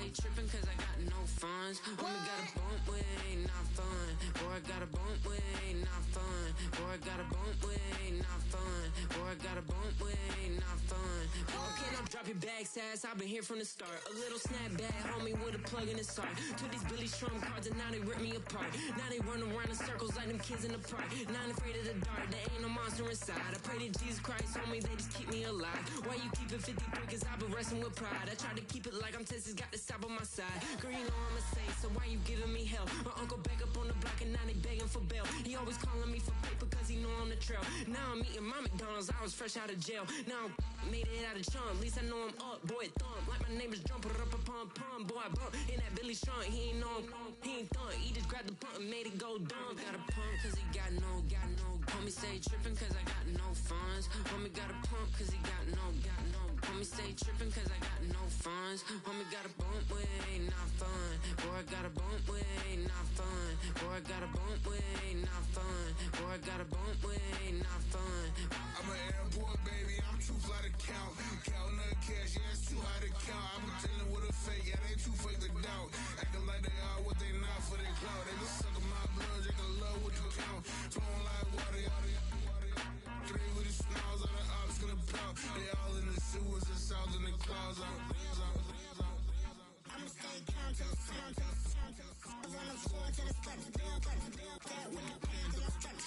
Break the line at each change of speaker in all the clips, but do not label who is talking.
stay tripping cause I got no funds. Homie got a bump with ain't not fun. Boy, I got a bump with ain't not fun. Boy, I got a bump with ain't not fun. Boy, I got a bump with ain't not fun. Okay, now drop your bag, sass. I've been here from the start. A little snapback, homie, with a plug in his heart. Took these Billy Strum cards and now they rip me apart. Now they run around in circles like them kids in the park. Not afraid of the dark, there ain't no monster inside. I pray to Jesus Christ, homie, they just keep me alive. Why you keep it 53? Cause I've been wrestling with pride. I try to keep it like I'm Texas, got the stop on my side. Girl, you know I'm a saint, so why you giving me hell? My uncle back up on the block and now they begging for bail. He always calling me for paper cause he know I'm the trail. Now I'm eating my McDonald's, I was fresh out of jail. Now I'm made it out of chunk, at least I know I'm up. Boy, thump, like my name is Jumper up a pump pump. Boy, I bump in that Billy Strong, he ain't know he ain't thump. He just grabbed the pump and made it go dumb. Got a pump cause he got no. Homie stay tripping cause I got no funds. Homie got a pump cause he got no. Homie stay tripping cause I got no funds. Homie got a bump with ain't not fun. Boy, I got a bump with ain't not fun. Boy, I got a bump with ain't not fun. Boy, I got a bump with ain't not fun.
I'm an airport baby, I'm too fly to count. Counting the cash, yeah, it's too high to count. I'm dealing with a fake, yeah, they too fake to doubt. Acting like they are what they not for their clout. They been sucking my blood, they can love what you count. Flowing like water, three with the smiles on the ops gonna pout. They all in the sewers and south in the clouds. I'ma stay calm to the sound, to the sound, to the sound. On the floor to the steps, build that with my hands to the steps.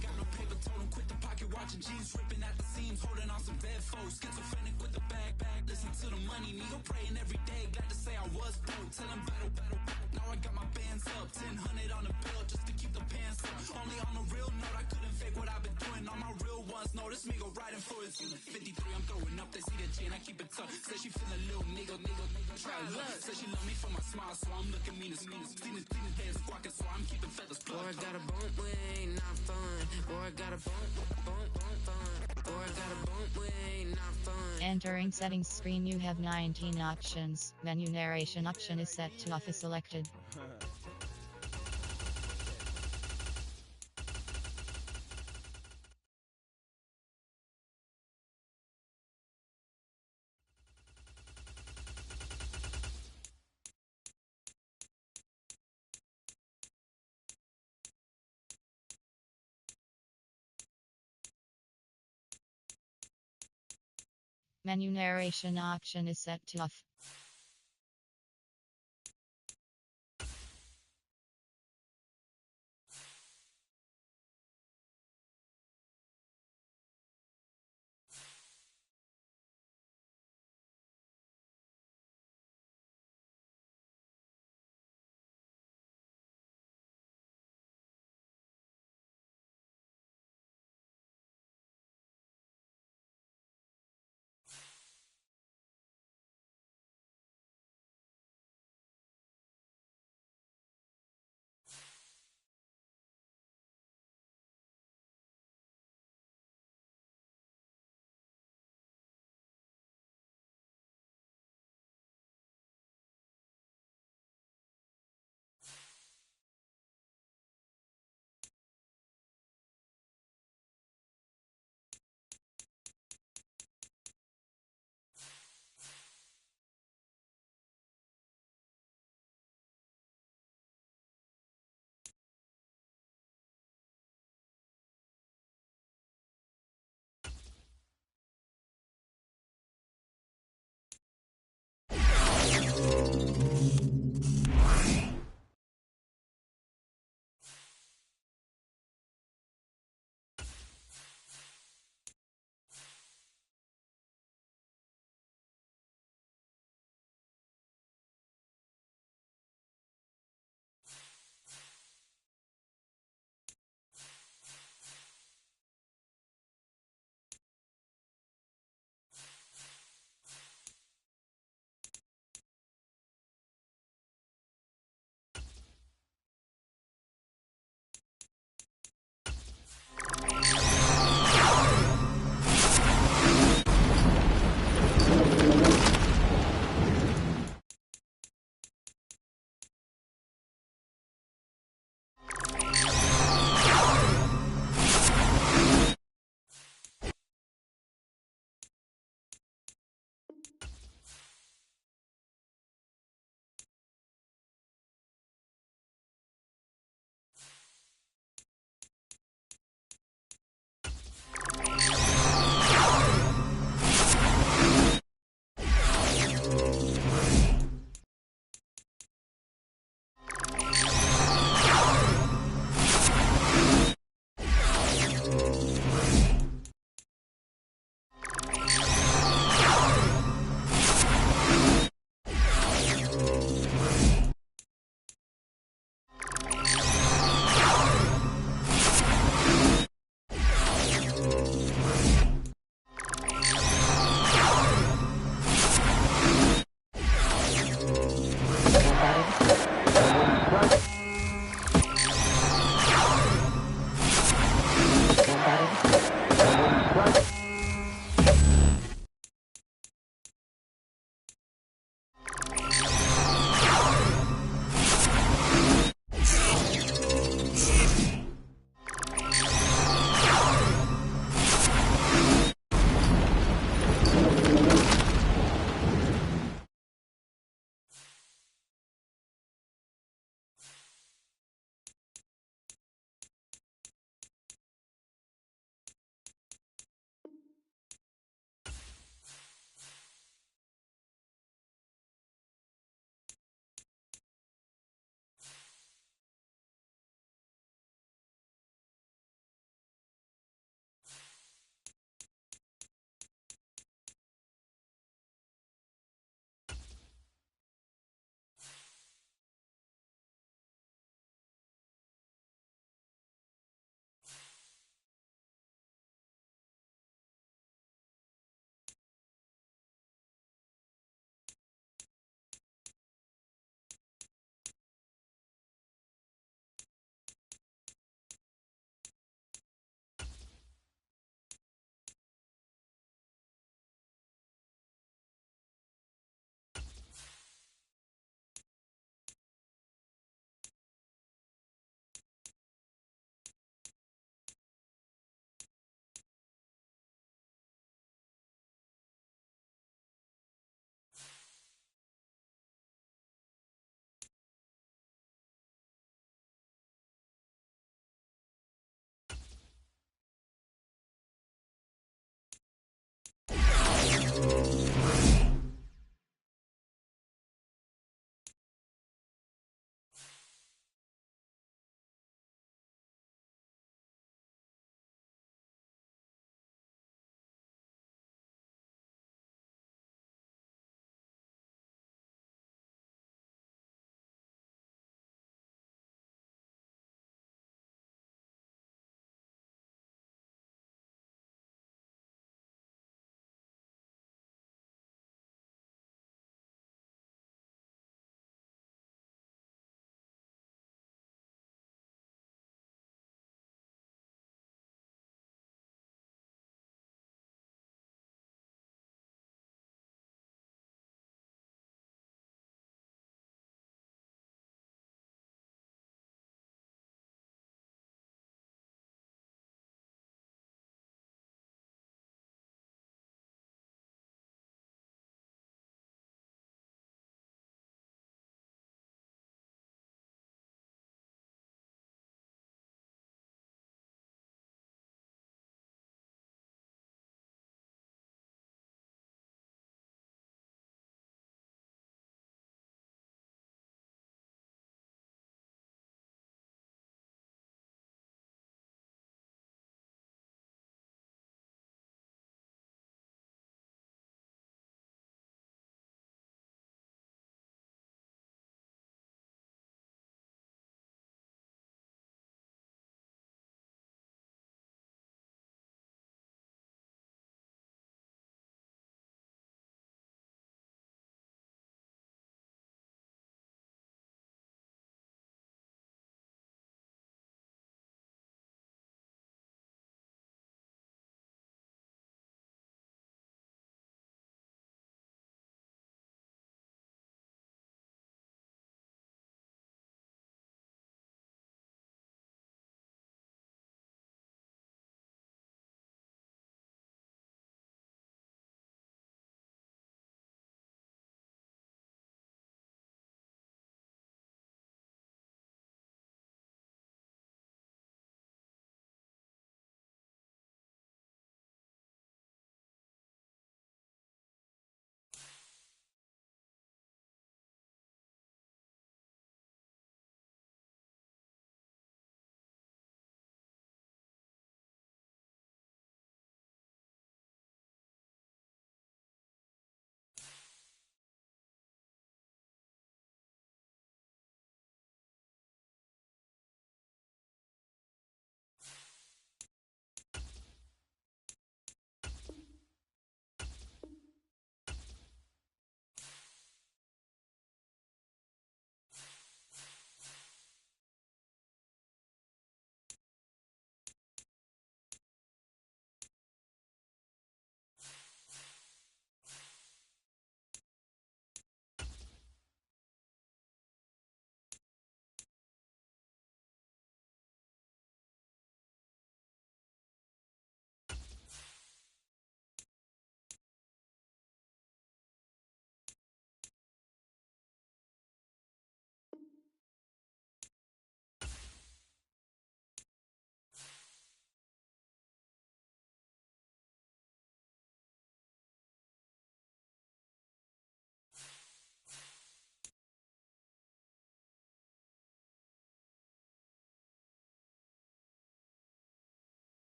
Got no paper, told him quit the pocket watching jeans, ripping at the seams, holding on some bad foes. Schizophrenic with the bag, listen to the money, nigga praying every day. Glad to say I was broke, tell him battle. Now I got my bands up, 1000 on the bill just to keep the pants up. Only on a real note, I couldn't fake what I've been doing. All my real ones know this nigga riding for his 53. I'm throwing up, they see the chain, I keep it tough. Say she feeling a little nigga, try luck. Say she love me for my smile, so I'm looking mean as clean as head squawking, so I'm keeping feathers plucked.
Boy, I got a bump with ain't not fun. Boy, I got a bump fun. Boy, I got a bump with ain't not fun.
Entering settings screen, you have 19 options. Menu narration option is set to off is selected. Menu narration option is set to off.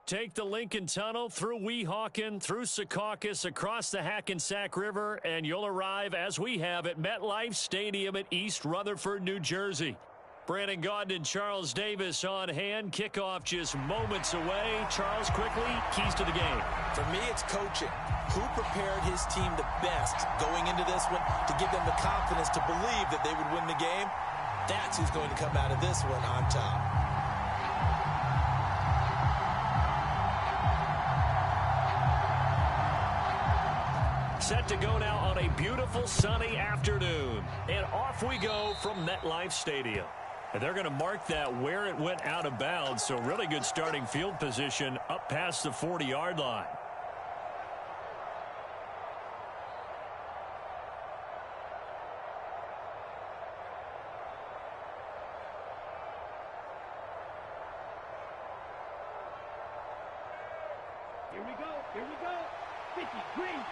Take the Lincoln Tunnel through Weehawken, through Secaucus, across the Hackensack River, and you'll arrive, as we have, at MetLife Stadium at East Rutherford, New Jersey. Brandon Gaudin and Charles Davis on hand. Kickoff just moments away. Charles, quickly, keys to the game.
For me, it's coaching. Who prepared his team the best going into this one to give them the confidence to believe that they would win the game? That's who's going to come out of this one on top.
Set to go now on a beautiful sunny afternoon. And off we go from MetLife Stadium. And they're going to mark that where it went out of bounds. So really good starting field position up past the 40-yard line.
Here we go. Here we go. 50, green.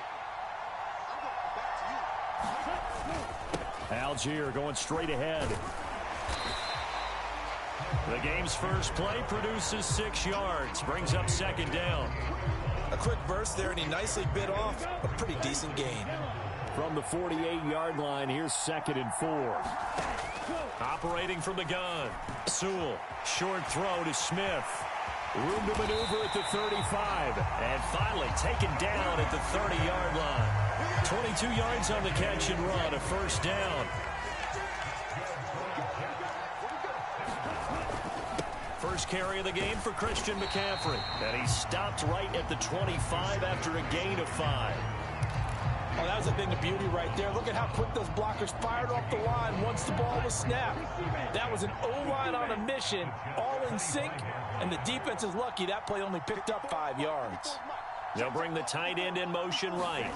Algier going straight ahead. The game's first play produces 6 yards. Brings up second down.
A quick burst there, and he nicely bit off a pretty decent gain.
From the 48-yard line, here's 2nd and 4. Operating from the gun. Sewell. Short throw to Smith. Room to maneuver at the 35. And finally taken down at the 30-yard line. 22 yards on the catch and run, a first down. First carry of the game for Christian McCaffrey. And he stopped right at the 25 after a gain of 5.
Oh, that was a thing of beauty right there. Look at how quick those blockers fired off the line once the ball was snapped. That was an O-line on a mission, all in sync, and the defense is lucky that play only picked up 5 yards.
They'll bring the tight end in motion right.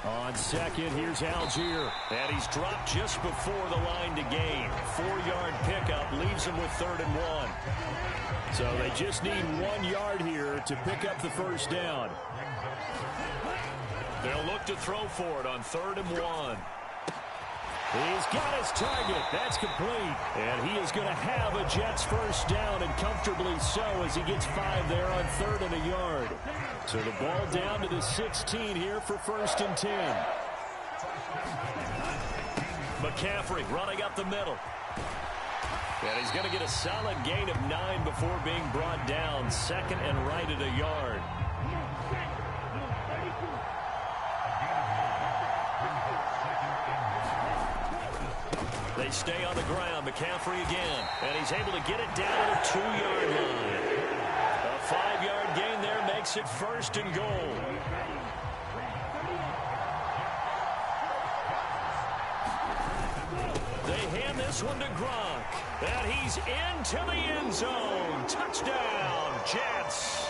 On second, here's Algier. And he's dropped just before the line to gain. 4-yard pickup leaves him with 3rd and 1. So they just need 1 yard here to pick up the first down. They'll look to throw for it on 3rd and 1. He's got his target. That's complete. And he is going to have a Jets first down, and comfortably so, as he gets 5 there on 3rd and a yard. So the ball down to the 16 here for 1st and 10. McCaffrey running up the middle. And he's going to get a solid gain of 9 before being brought down. 2nd and right at a yard. They stay on the ground. McCaffrey again. And he's able to get it down to the 2-yard line. A 5-yard gain there makes it 1st and goal. They hand this one to Gronk. And he's into the end zone. Touchdown, Jets.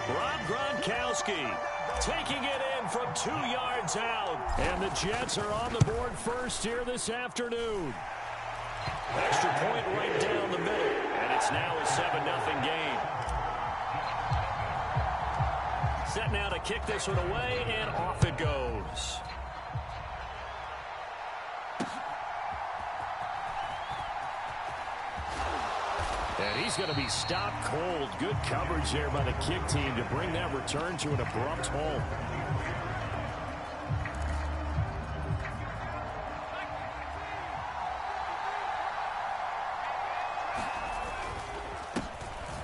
Rob Gronkowski taking it in from 2 yards out. And the Jets are on the board first here this afternoon. Extra point right down the middle. And it's now a 7-0 game. Set now to kick this one away, and off it goes. And he's going to be stopped cold. Good coverage there by the kick team to bring that return to an abrupt halt.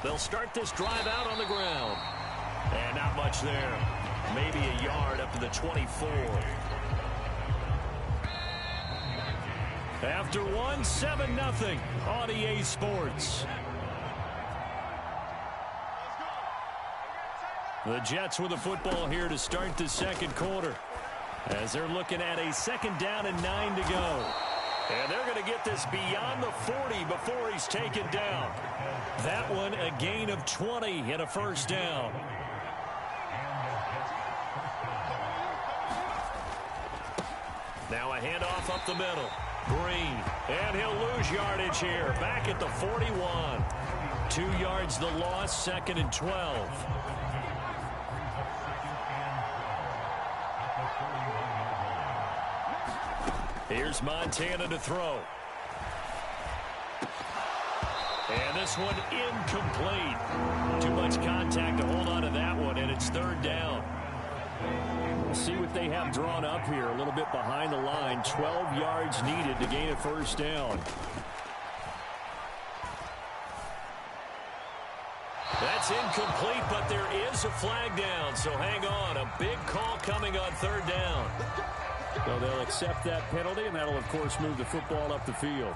They'll start this drive out on the ground. And not much there. Maybe a yard up to the 24. After one, 7-0 on EA Sports. The Jets with the football here to start the second quarter, as they're looking at a 2nd down and 9 to go. And they're going to get this beyond the 40 before he's taken down. That one a gain of 20 and a first down. Now a handoff up the middle. Green, and he'll lose yardage here. Back at the 41. 2 yards the loss, 2nd and 12. Here's Montana to throw. And this one incomplete. Too much contact to hold on to that one, and it's third down.
We'll see what they have drawn up here. A little bit behind the line. 12 yards needed to gain a first down.
That's incomplete, but there is a flag down, so hang on. A big call coming on third down.
So they'll accept that penalty, and that'll, of course, move the football up the field.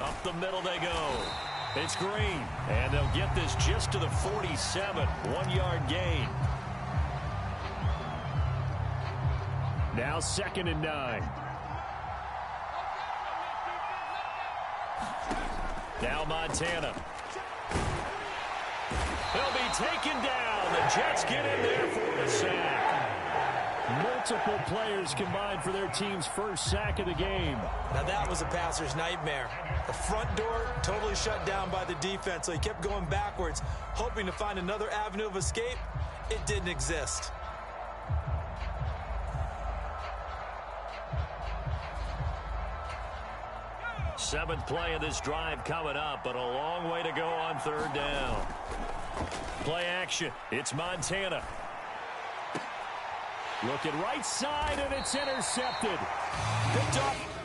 Up the middle they go. It's Green, and they'll get this just to the 47. 1-yard gain.
Now 2nd and 9.
Now Montana. They'll be taken down. The Jets get in there for the sack.
Multiple players combined for their team's first sack of the game.
Now that was a passer's nightmare. The front door totally shut down by the defense, so he kept going backwards, hoping to find another avenue of escape. It didn't exist.
Seventh play of this drive coming up, but a long way to go on third down. Play action. It's Montana.
Looking right side, and it's intercepted.
Picked off.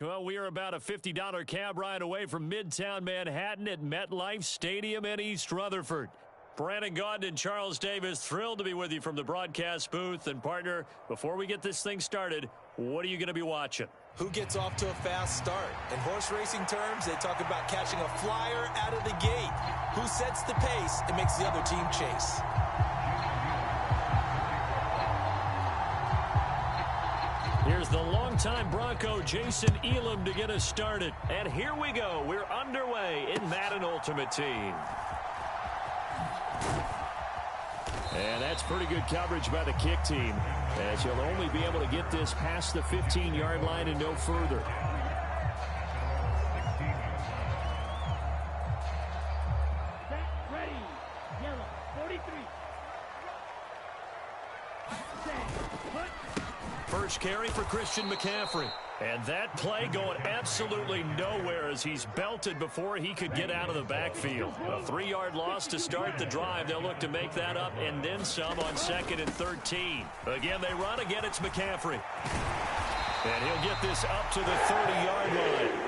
Well, we are about a $50 cab ride away from Midtown Manhattan at MetLife Stadium in East Rutherford. Brandon Gaudin and Charles Davis, thrilled to be with you from the broadcast booth. And, partner, before we get this thing started, what are you going to be watching?
Who gets off to a fast start? In horse racing terms, they talk about catching a flyer out of the gate. Who sets the pace and makes the other team chase?
Here's the longtime Bronco Jason Elam to get us started. And here we go. We're underway in Madden Ultimate Team. And that's pretty good coverage by the kick team, as you'll only be able to get this past the 15-yard line and no further.
Set, ready, yellow, 43. Set, put.
First carry for Christian McCaffrey. And that play going absolutely nowhere as he's belted before he could get out of the backfield. A 3-yard loss to start the drive. They'll look to make that up and then some on 2nd and 13. Again, they run. Again, it's McCaffrey. And he'll get this up to the 30-yard line.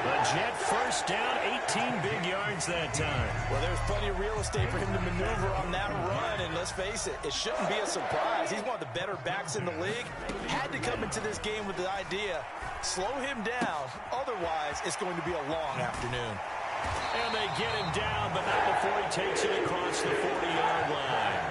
A Jet first down, 18 big yards that time.
Well, there's plenty of real estate for him to maneuver on that run, and let's face it, it shouldn't be a surprise. He's one of the better backs in the league. Had to come into this game with the idea, slow him down, otherwise it's going to be a long afternoon.
And they get him down, but not before he takes it across the 40-yard line.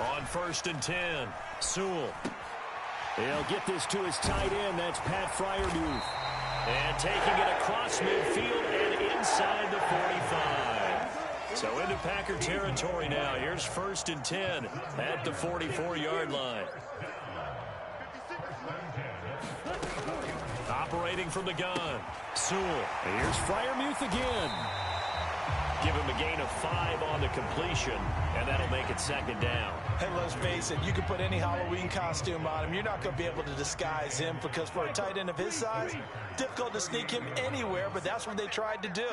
On 1st and 10, Sewell. He'll get this to his tight end. That's Pat Freiermuth. And taking it across midfield and inside the 45. So into Packer territory now. Here's 1st and 10 at the 44-yard line. Operating from the gun, Sewell. Here's Freiermuth again. Give him a gain of 5 on the completion, and that'll make it 2nd down.
Hey, let's face it, you can put any Halloween costume on him. You're not going to be able to disguise him because for a tight end of his size, difficult to sneak him anywhere, but that's what they tried to do.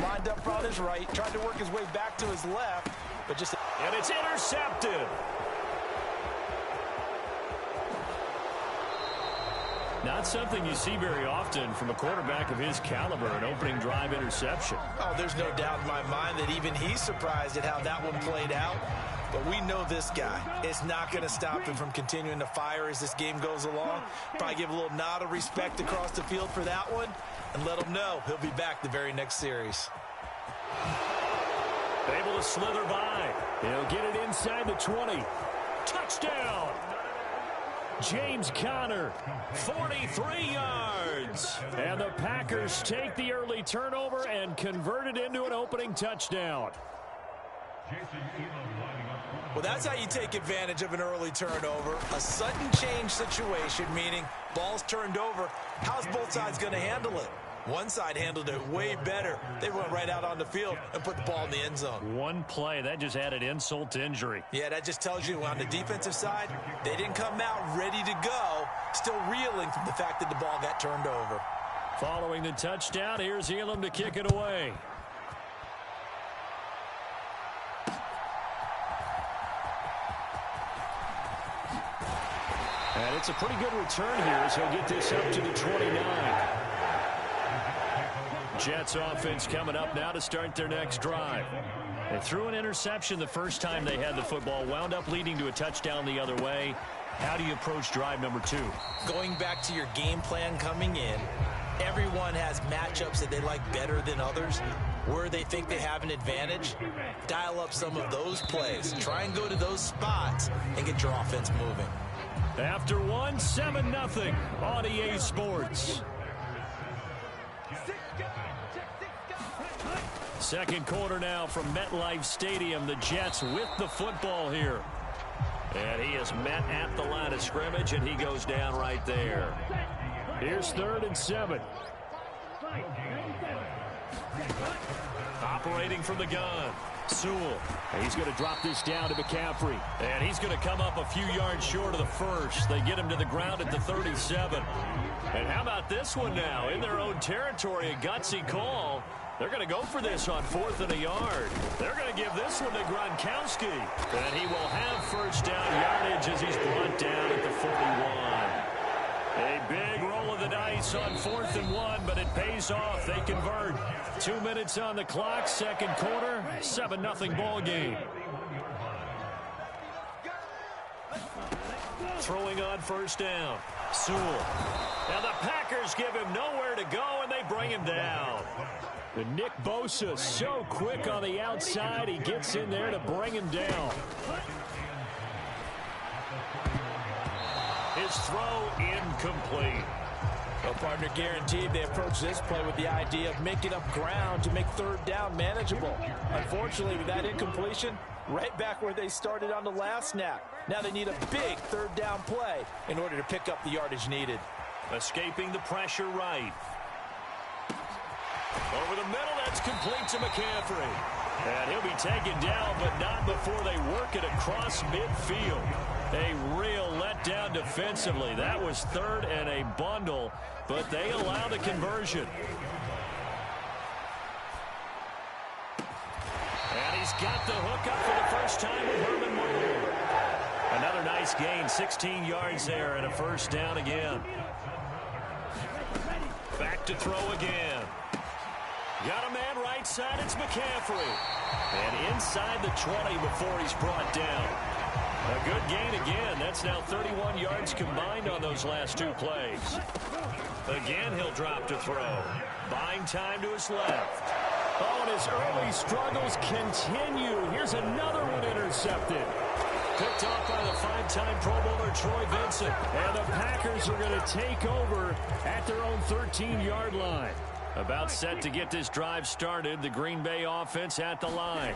Lined up on his right, tried to work his way back to his left, but just...
And it's intercepted. Not something you see very often from a quarterback of his caliber, an opening drive interception.
Oh, there's no doubt in my mind that even he's surprised at how that one played out. But we know this guy. It's not going to stop him from continuing to fire as this game goes along. Probably give a little nod of respect across the field for that one and let him know he'll be back the very next series.
Able to slither by. He'll get it inside the 20. Touchdown! James Conner, 43 yards. And the Packers take the early turnover and convert it into an opening touchdown.
Well, that's how you take advantage of an early turnover. A sudden change situation, meaning ball's turned over. How's both sides going to handle it? One side handled it way better. They went right out on the field and put the ball in the end zone.
One play, that just added insult to injury.
Yeah, that just tells you on the defensive side, they didn't come out ready to go, still reeling from the fact that the ball got turned over.
Following the touchdown, here's Elam to kick it away. And it's a pretty good return here as he'll get this up to the 29. Jets offense coming up now to start their next drive. They threw an interception the first time they had the football, wound up leading to a touchdown the other way. How do you approach drive number 2?
Going back to your game plan coming in, everyone has matchups that they like better than others. Where they think they have an advantage, dial up some of those plays. Try and go to those spots and get your offense moving.
After 1, 7-0 on EA Sports. Second quarter now from MetLife Stadium. The Jets with the football here. And he is met at the line of scrimmage, and he goes down right there. Here's 3rd and 7. Operating from the gun, Sewell. He's going to drop this down to McCaffrey. And he's going to come up a few yards short of the first. They get him to the ground at the 37. And how about this one now? In their own territory, a gutsy call. They're going to go for this on 4th and a yard. They're going to give this one to Gronkowski. And he will have first down yardage as he's brought down at the 41. A big roll of the dice on 4th and 1, but it pays off. They convert. 2 minutes on the clock, second quarter, 7-0 ball game. Throwing on first down. Sewell. Now the Packers give him nowhere to go, and they bring him down.
And Nick Bosa so quick on the outside. He gets in there to bring him down.
His throw incomplete.
Well, partner, guaranteed they approach this play with the idea of making up ground to make third down manageable. Unfortunately, with that incompletion, right back where they started on the last snap. Now they need a big third down play in order to pick up the yardage needed.
Escaping the pressure right. Over the middle, that's complete to McCaffrey. And he'll be taken down, but not before they work it across midfield. A real letdown defensively. That was third and a bundle, but they allow the conversion. And he's got the hook up for the first time with Herman Moore. Another nice gain, 16 yards there, and a first down again. Back to throw again. Got a man right side, it's McCaffrey. And inside the 20 before he's brought down. A good gain again. That's now 31 yards combined on those last two plays. Again, he'll drop to throw. Buying time to his left.
Oh, and his early struggles continue. Here's another one intercepted.
Picked off by the five-time Pro Bowler Troy Vincent.
And the Packers are going to take over at their own 13-yard line.
About set to get this drive started, the Green Bay offense at the line.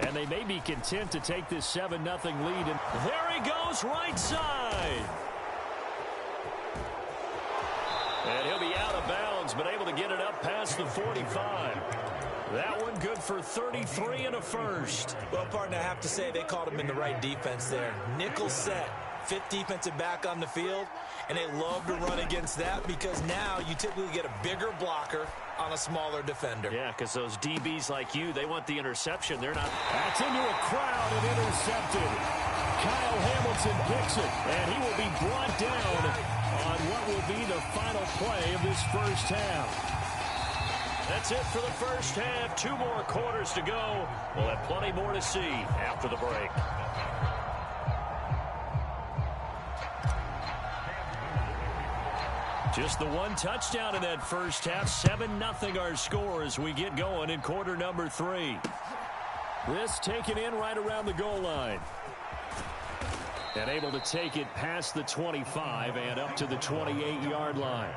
And they may be content to take this 7-0 lead. And
there he goes, right side. And he'll be out of bounds, but able to get it up past the 45. That one good for 33 and a first.
Well, partner, I have to say they called him in the right defense there. Nickel set, fifth defensive back on the field, and they love to run against that because now you typically get a bigger blocker on a smaller defender.
Yeah, because those DBs like you, they want the interception. They're not.
That's into a crowd and intercepted. Kyle Hamilton picks it, and he will be brought down on what will be the final play of this first half.
That's it for the first half. 2 more quarters to go. We'll have plenty more to see after the break. Just the one touchdown in that first half. 7-0 our score as we get going in quarter number 3.
This taken in right around the goal line.
And able to take it past the 25 and up to the 28-yard line.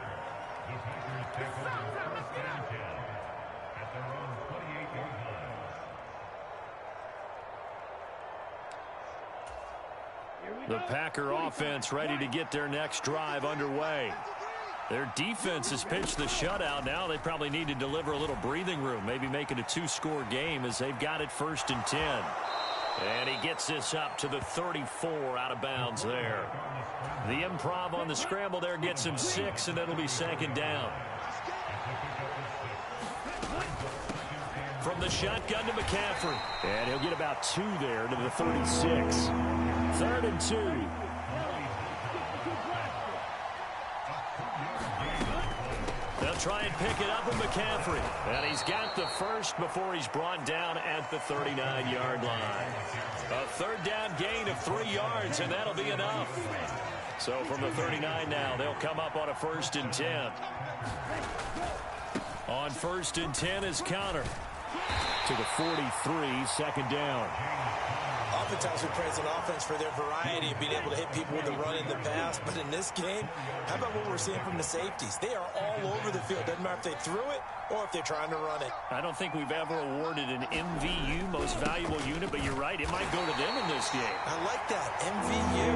The Packer offense ready to get their next drive underway. Their defense has pitched the shutout. Now they probably need to deliver a little breathing room, maybe make it a 2-score game as they've got it 1st and 10. And he gets this up to the 34 out of bounds there. The improv on the scramble there gets him 6, and it'll be 2nd down. From the shotgun to McCaffrey.
And he'll get about 2 there to the 36. 3rd and 2.
They'll try and pick it up with McCaffrey. And he's got the first before he's brought down at the 39-yard line. A 3rd down gain of 3 yards, and that'll be enough. So from the 39 now, they'll come up on a 1st and 10. On 1st and 10 is Connor.
To the 43, 2nd down.
Oftentimes we praise an offense for their variety of being able to hit people with the run in the pass. But in this game, how about what we're seeing from the safeties? They are all over the field. Doesn't matter if they threw it or if they're trying to run it.
I don't think we've ever awarded an MVU, most valuable unit, but you're right. It might go to them in this game.
I like that. MVU.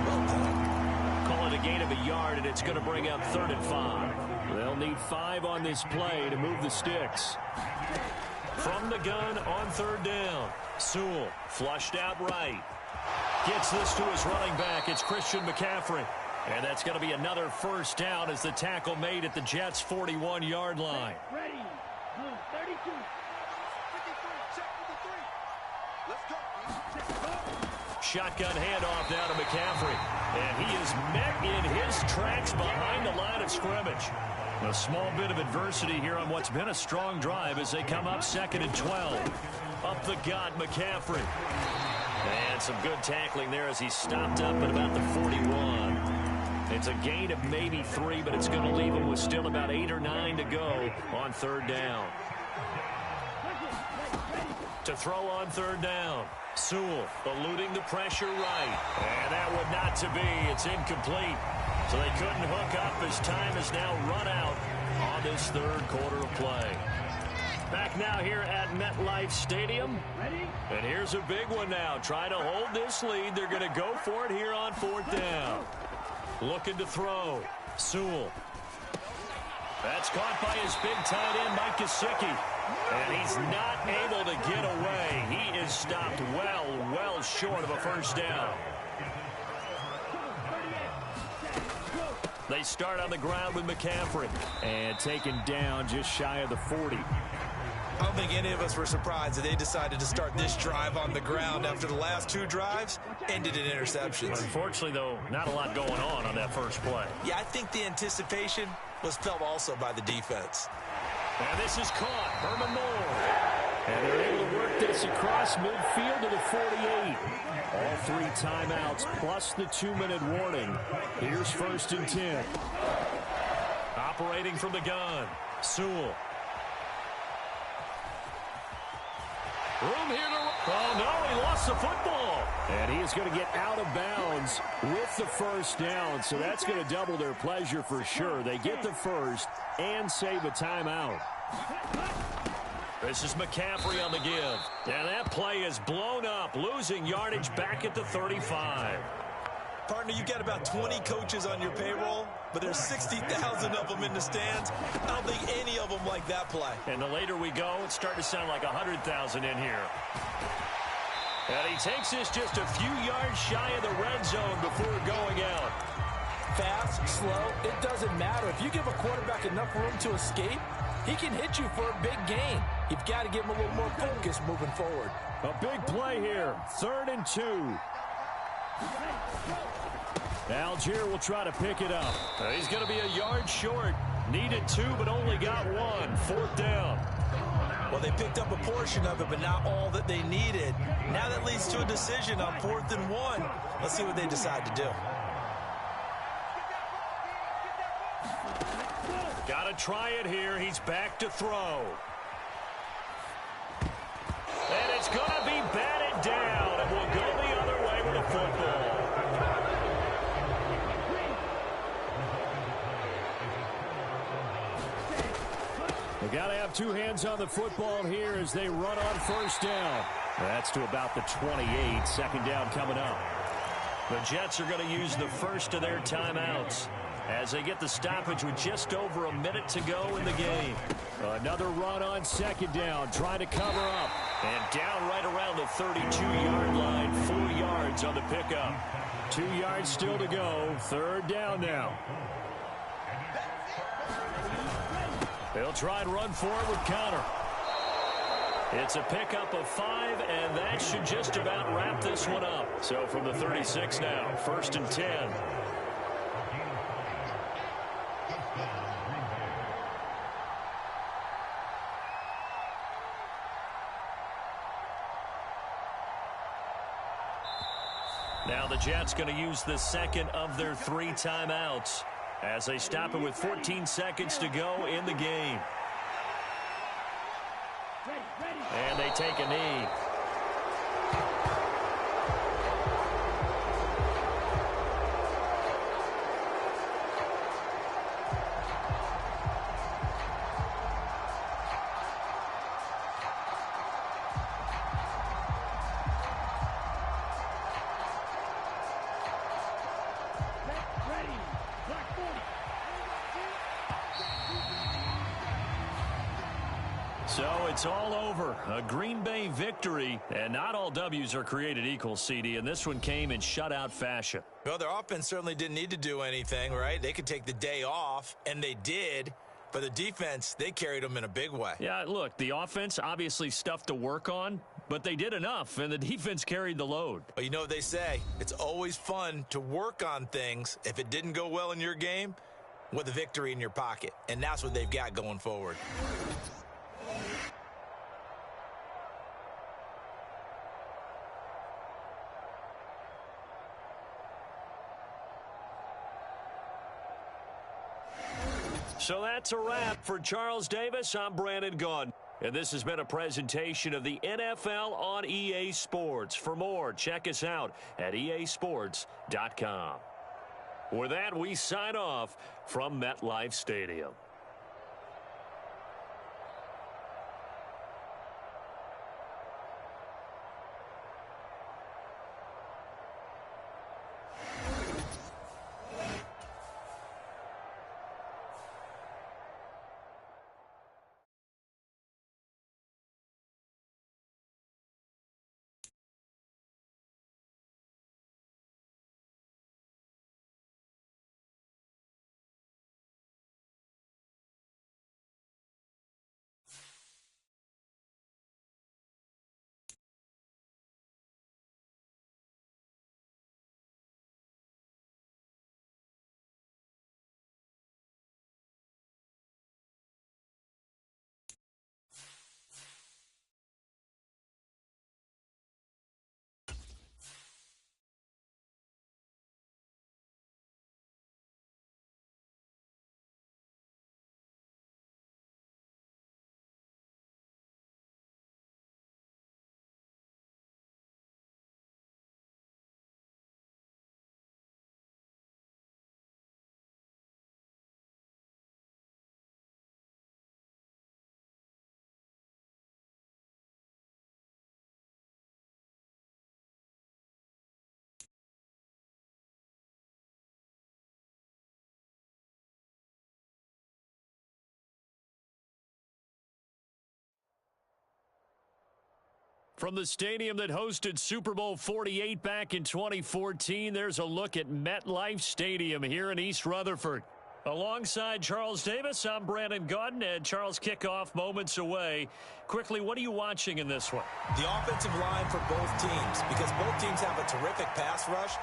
Well done.
Call it a gain of a yard, and it's going to bring up 3rd and 5.
They'll need 5 on this play to move the sticks.
From the gun on 3rd down. Sewell flushed out right. Gets this to his running back. It's Christian McCaffrey. And that's going to be another 1st down as the tackle made at the Jets' 41-yard line.
Blue, 32. 53, check for the three. Let's go.
Shotgun handoff now to McCaffrey. And he is met in his tracks behind the line of scrimmage. A small bit of adversity here on what's been a strong drive as they come up 2nd and 12. Up the gut, McCaffrey. And some good tackling there as he stopped up at about the 41. It's a gain of maybe 3, but it's going to leave him with still about 8 or 9 to go on 3rd down. To throw on 3rd down. Sewell eluding the pressure right. And that would not to be. It's incomplete. So they couldn't hook up as time is now run out on this 3rd quarter of play. Back now here at MetLife Stadium. And here's a big one now. Trying to hold this lead. They're going to go for it here on 4th down. Looking to throw. Sewell. That's caught by his big tight end, Mike Gesicki. And he's not able to get away. He is stopped well short of a 1st down. They start on the ground with McCaffrey. And taken down just shy of the 40.
I don't think any of us were surprised that they decided to start this drive on the ground after the last 2 drives ended in interceptions.
Unfortunately, though, not a lot going on that first play.
Yeah, I think the anticipation was felt also by the defense.
And this is caught. Herman Moore. And they're able to work this across midfield to the 48. All 3 timeouts plus the 2-minute warning. Here's 1st and 10. Operating from the gun. Sewell. Room here to... Oh, no, he lost the football. And he is going to get out of bounds with the 1st down. So that's going to double their pleasure for sure. They get the 1st and save a timeout. This is McCaffrey on the give. And that play is blown up, losing yardage back at the 35.
Partner, you've got about 20 coaches on your payroll, but there's 60,000 of them in the stands. I don't think any of them like that play.
And the later we go, it's starting to sound like 100,000 in here. And he takes this just a few yards shy of the red zone before going out.
Fast, slow, it doesn't matter. If you give a quarterback enough room to escape, he can hit you for a big gain. You've got to give him a little more focus moving forward.
A big play here. 3rd and 2. Algier will try to pick it up. He's going to be a yard short. Needed 2, but only got 1. 4th down.
Well, they picked up a portion of it, but not all that they needed. Now that leads to a decision on 4th and 1. Let's see what they decide to do.
Got to try it here. He's back to throw. And it's going to be batted down, and we'll go the other way with a football. They got to have 2 hands on the football here as they run on 1st down. That's to about the 28. 2nd down coming up. The Jets are going to use the first of their timeouts as they get the stoppage with just over a minute to go in the game. Another run on 2nd down, trying to cover up. And down right around the 32-yard line, 4 yards on the pickup. 2 yards still to go, 3rd down now. They'll try and run forward with Connor. It's a pickup of 5, and that should just about wrap this one up. So from the 36 now, 1st and 10. Now the Jets going to use the 2nd of their 3 timeouts as they stop it with 14 seconds to go in the game. And they take a knee. So it's all over. A Green Bay victory. And not all W's are created equal, CD. And this one came in shutout fashion.
Well, their offense certainly didn't need to do anything, right? They could take the day off, and they did.
For the defense, they carried them in a big way.
Yeah, look, the offense, obviously stuff to work on, but they did enough, and the defense carried the load.
But you know what they say, it's always fun to work on things. If it didn't go well in your game, with a victory in your pocket. And that's what they've got going forward.
So that's a wrap for Charles Davis. I'm Brandon Gaudin. And this has been a presentation of the NFL on EA Sports. For more, check us out at easports.com. With that, we sign off from MetLife Stadium. From the stadium that hosted Super Bowl 48 back in 2014, there's a look at MetLife Stadium here in East Rutherford. Alongside Charles Davis, I'm Brandon Gaudin, and Charles, kickoff moments away. Quickly, what are you watching in this one?
The offensive line for both teams, because both teams have a terrific pass rush.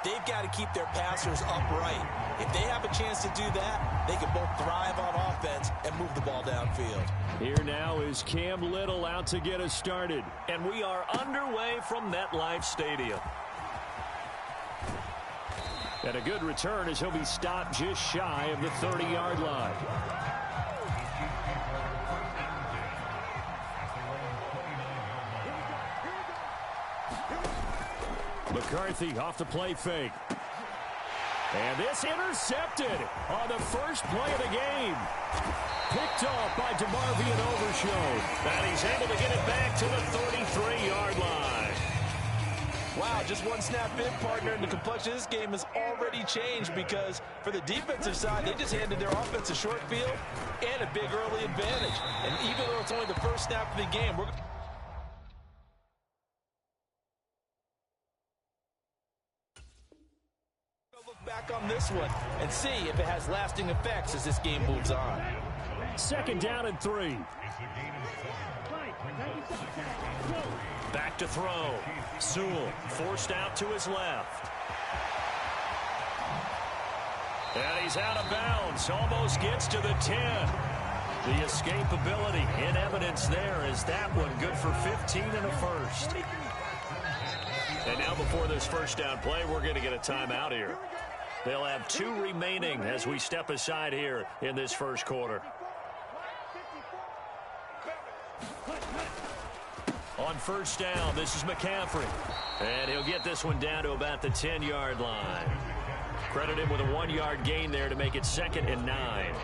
They've got to keep their passers upright. If they have a chance to do that, they can both thrive on offense and move the ball downfield.
Here now is Cam Little out to get us started. And we are underway from MetLife Stadium. And a good return as he'll be stopped just shy of the 30-yard line. McCarthy off the play fake. And this intercepted on the first play of the game. Picked off by DeMarvion Overshown. And he's able to get it back to the 33-yard line.
Wow, just one snap in, partner, and the complexion of this game has already changed because for the defensive side, they just handed their offense a short field and a big early advantage. And even though it's only the first snap of the game, we're back on this one and see if it has lasting effects as this game moves on.
2nd down and 3. Back to throw. Sewell forced out to his left. And he's out of bounds. Almost gets to the 10. The escapability in evidence there is that one good for 15 and a first. And now before this first down play, we're going to get a timeout here. They'll have 2 remaining as we step aside here in this first quarter. On first down, this is McCaffrey. And he'll get this one down to about the 10-yard line. Credit him with a 1-yard gain there to make it 2nd and 9.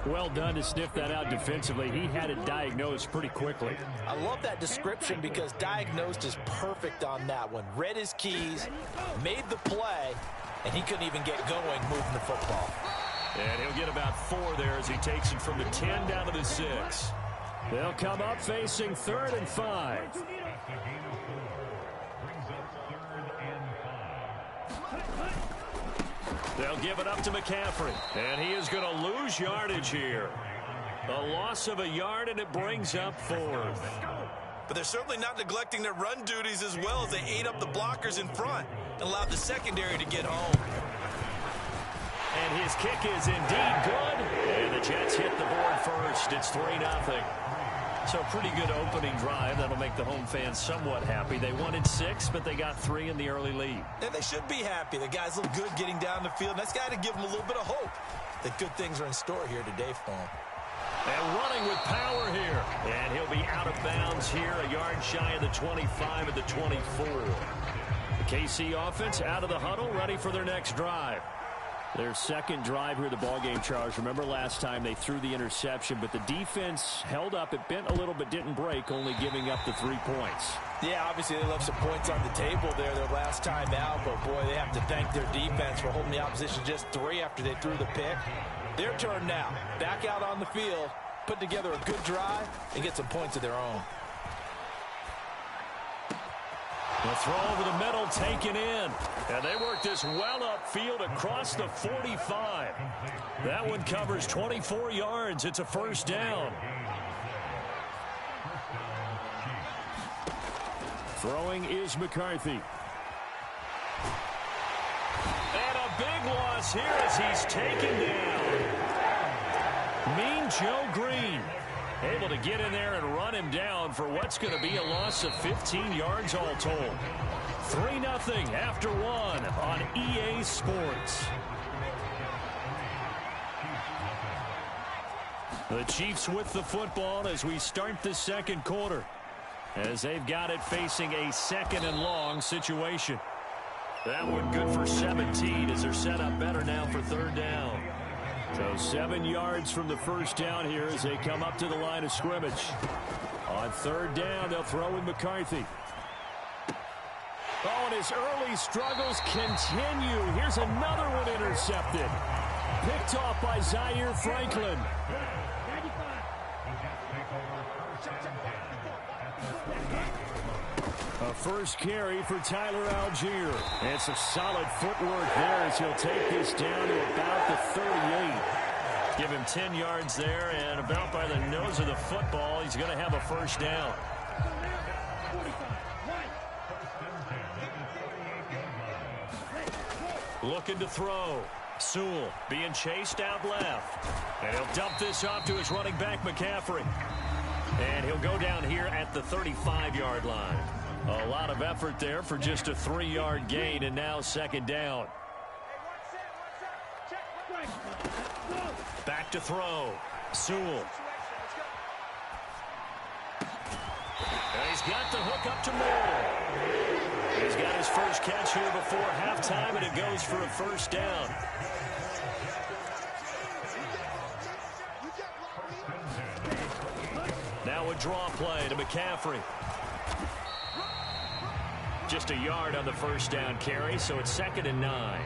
Well done to sniff that out defensively. He had it diagnosed pretty quickly.
I love that description because diagnosed is perfect on that one. Read his keys, made the play, and he couldn't even get going moving the football.
And he'll get about 4 there as he takes it from the 10 down to the 6. They'll come up facing 3rd and 5. They'll give it up to McCaffrey. And he is going to lose yardage here. A loss of a yard, and it brings up 4th.
But they're certainly not neglecting their run duties as well as they ate up the blockers in front and allowed the secondary to get home.
And his kick is indeed good. And the Jets hit the board first. It's 3-0. So pretty good opening drive. That'll make the home fans somewhat happy. They wanted 6, but they got 3 in the early lead.
And they should be happy. The guys look good getting down the field. That's got to give them a little bit of hope that good things are in store here today for them.
And running with power here. And he'll be out of bounds here, a yard shy of the 25 at the 24. The KC offense out of the huddle, ready for their next drive. Their second drive here of the ballgame, Charles. Remember last time they threw the interception, but the defense held up. It bent a little but didn't break, only giving up the 3 points.
Yeah, obviously they left some points on the table there their last time out, but boy, they have to thank their defense for holding the opposition just 3 after they threw the pick. Their turn now. Back out on the field, put together a good drive, and get some points of their own.
The throw over the middle taken in. And they work this well upfield across the 45. That one covers 24 yards. It's a first down. Throwing is McCarthy. And a big loss here as he's taken down. Mean Joe Green able to get in there and run him down for what's going to be a loss of 15 yards all told. 3-0 after 1 on EA Sports. The Chiefs with the football as we start the second quarter, as they've got it facing a 2nd and long situation. That one good for 17 as they're set up better now for 3rd down. So 7 yards from the first down here as they come up to the line of scrimmage. On 3rd down, they'll throw with McCarthy. Oh, and his early struggles continue. Here's another one intercepted. Picked off by Zaire Franklin. A first carry for Tyler Algier. And some solid footwork there as he'll take this down to about the 38. Give him 10 yards there, and about by the nose of the football, he's going to have a first down. Looking to throw. Sewell being chased out left. And he'll dump this off to his running back, McCaffrey. And he'll go down here at the 35-yard line. A lot of effort there for just a 3-yard gain, and now 2nd down. Back to throw. Sewell. And he's got the hook up to Moore. He's got his first catch here before halftime, and it goes for a first down. Now a draw play to McCaffrey. Just a yard on the first down carry, so it's 2nd and 9.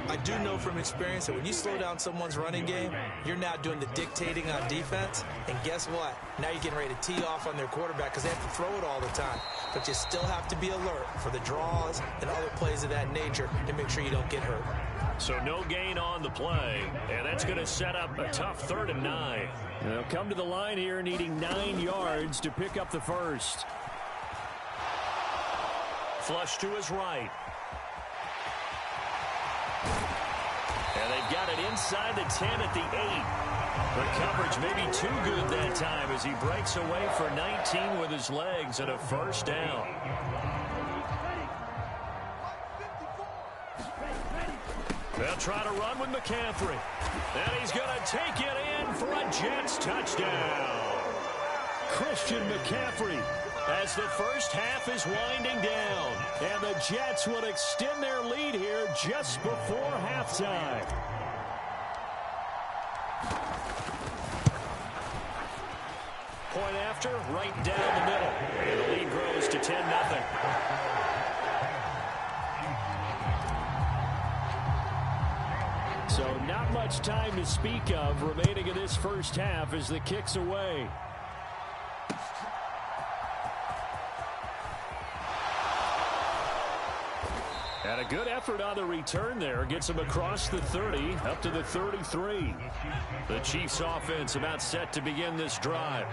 I do know from experience that when you slow down someone's running game, you're now doing the dictating on defense. And guess what? Now you're getting ready to tee off on their quarterback because they have to throw it all the time. But you still have to be alert for the draws and other plays of that nature to make sure you don't get hurt.
So no gain on the play, and that's going to set up a tough 3rd and 9. They'll come to the line here needing 9 yards to pick up the first. Flush to his right. And they've got it inside the 10 at the 8. The coverage may be too good that time as he breaks away for 19 with his legs and a first down. They'll try to run with McCaffrey. And he's going to take it in for a Jets touchdown. Christian McCaffrey, as the first half is winding down. And the Jets will extend their lead here just before halftime. Point after, right down the middle. And the lead grows to 10-0. So not much time to speak of remaining in this first half as the kick's away. And a good effort on the return there. Gets him across the 30, up to the 33. The Chiefs offense about set to begin this drive.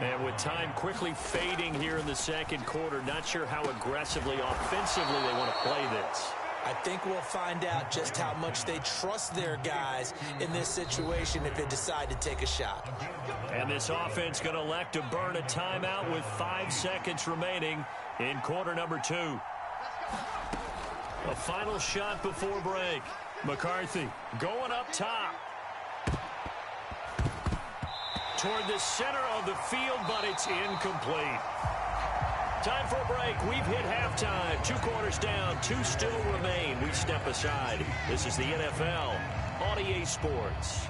And with time quickly fading here in the second quarter, not sure how aggressively, offensively they want to play this.
I think we'll find out just how much they trust their guys in this situation if they decide to take a shot.
And this offense going to elect to burn a timeout with 5 seconds remaining in quarter number 2. A final shot before break. McCarthy going up top. Toward the center of the field, but it's incomplete. Time for a break. We've hit halftime. 2 quarters down. 2 still remain. We step aside. This is the NFL on EA Sports.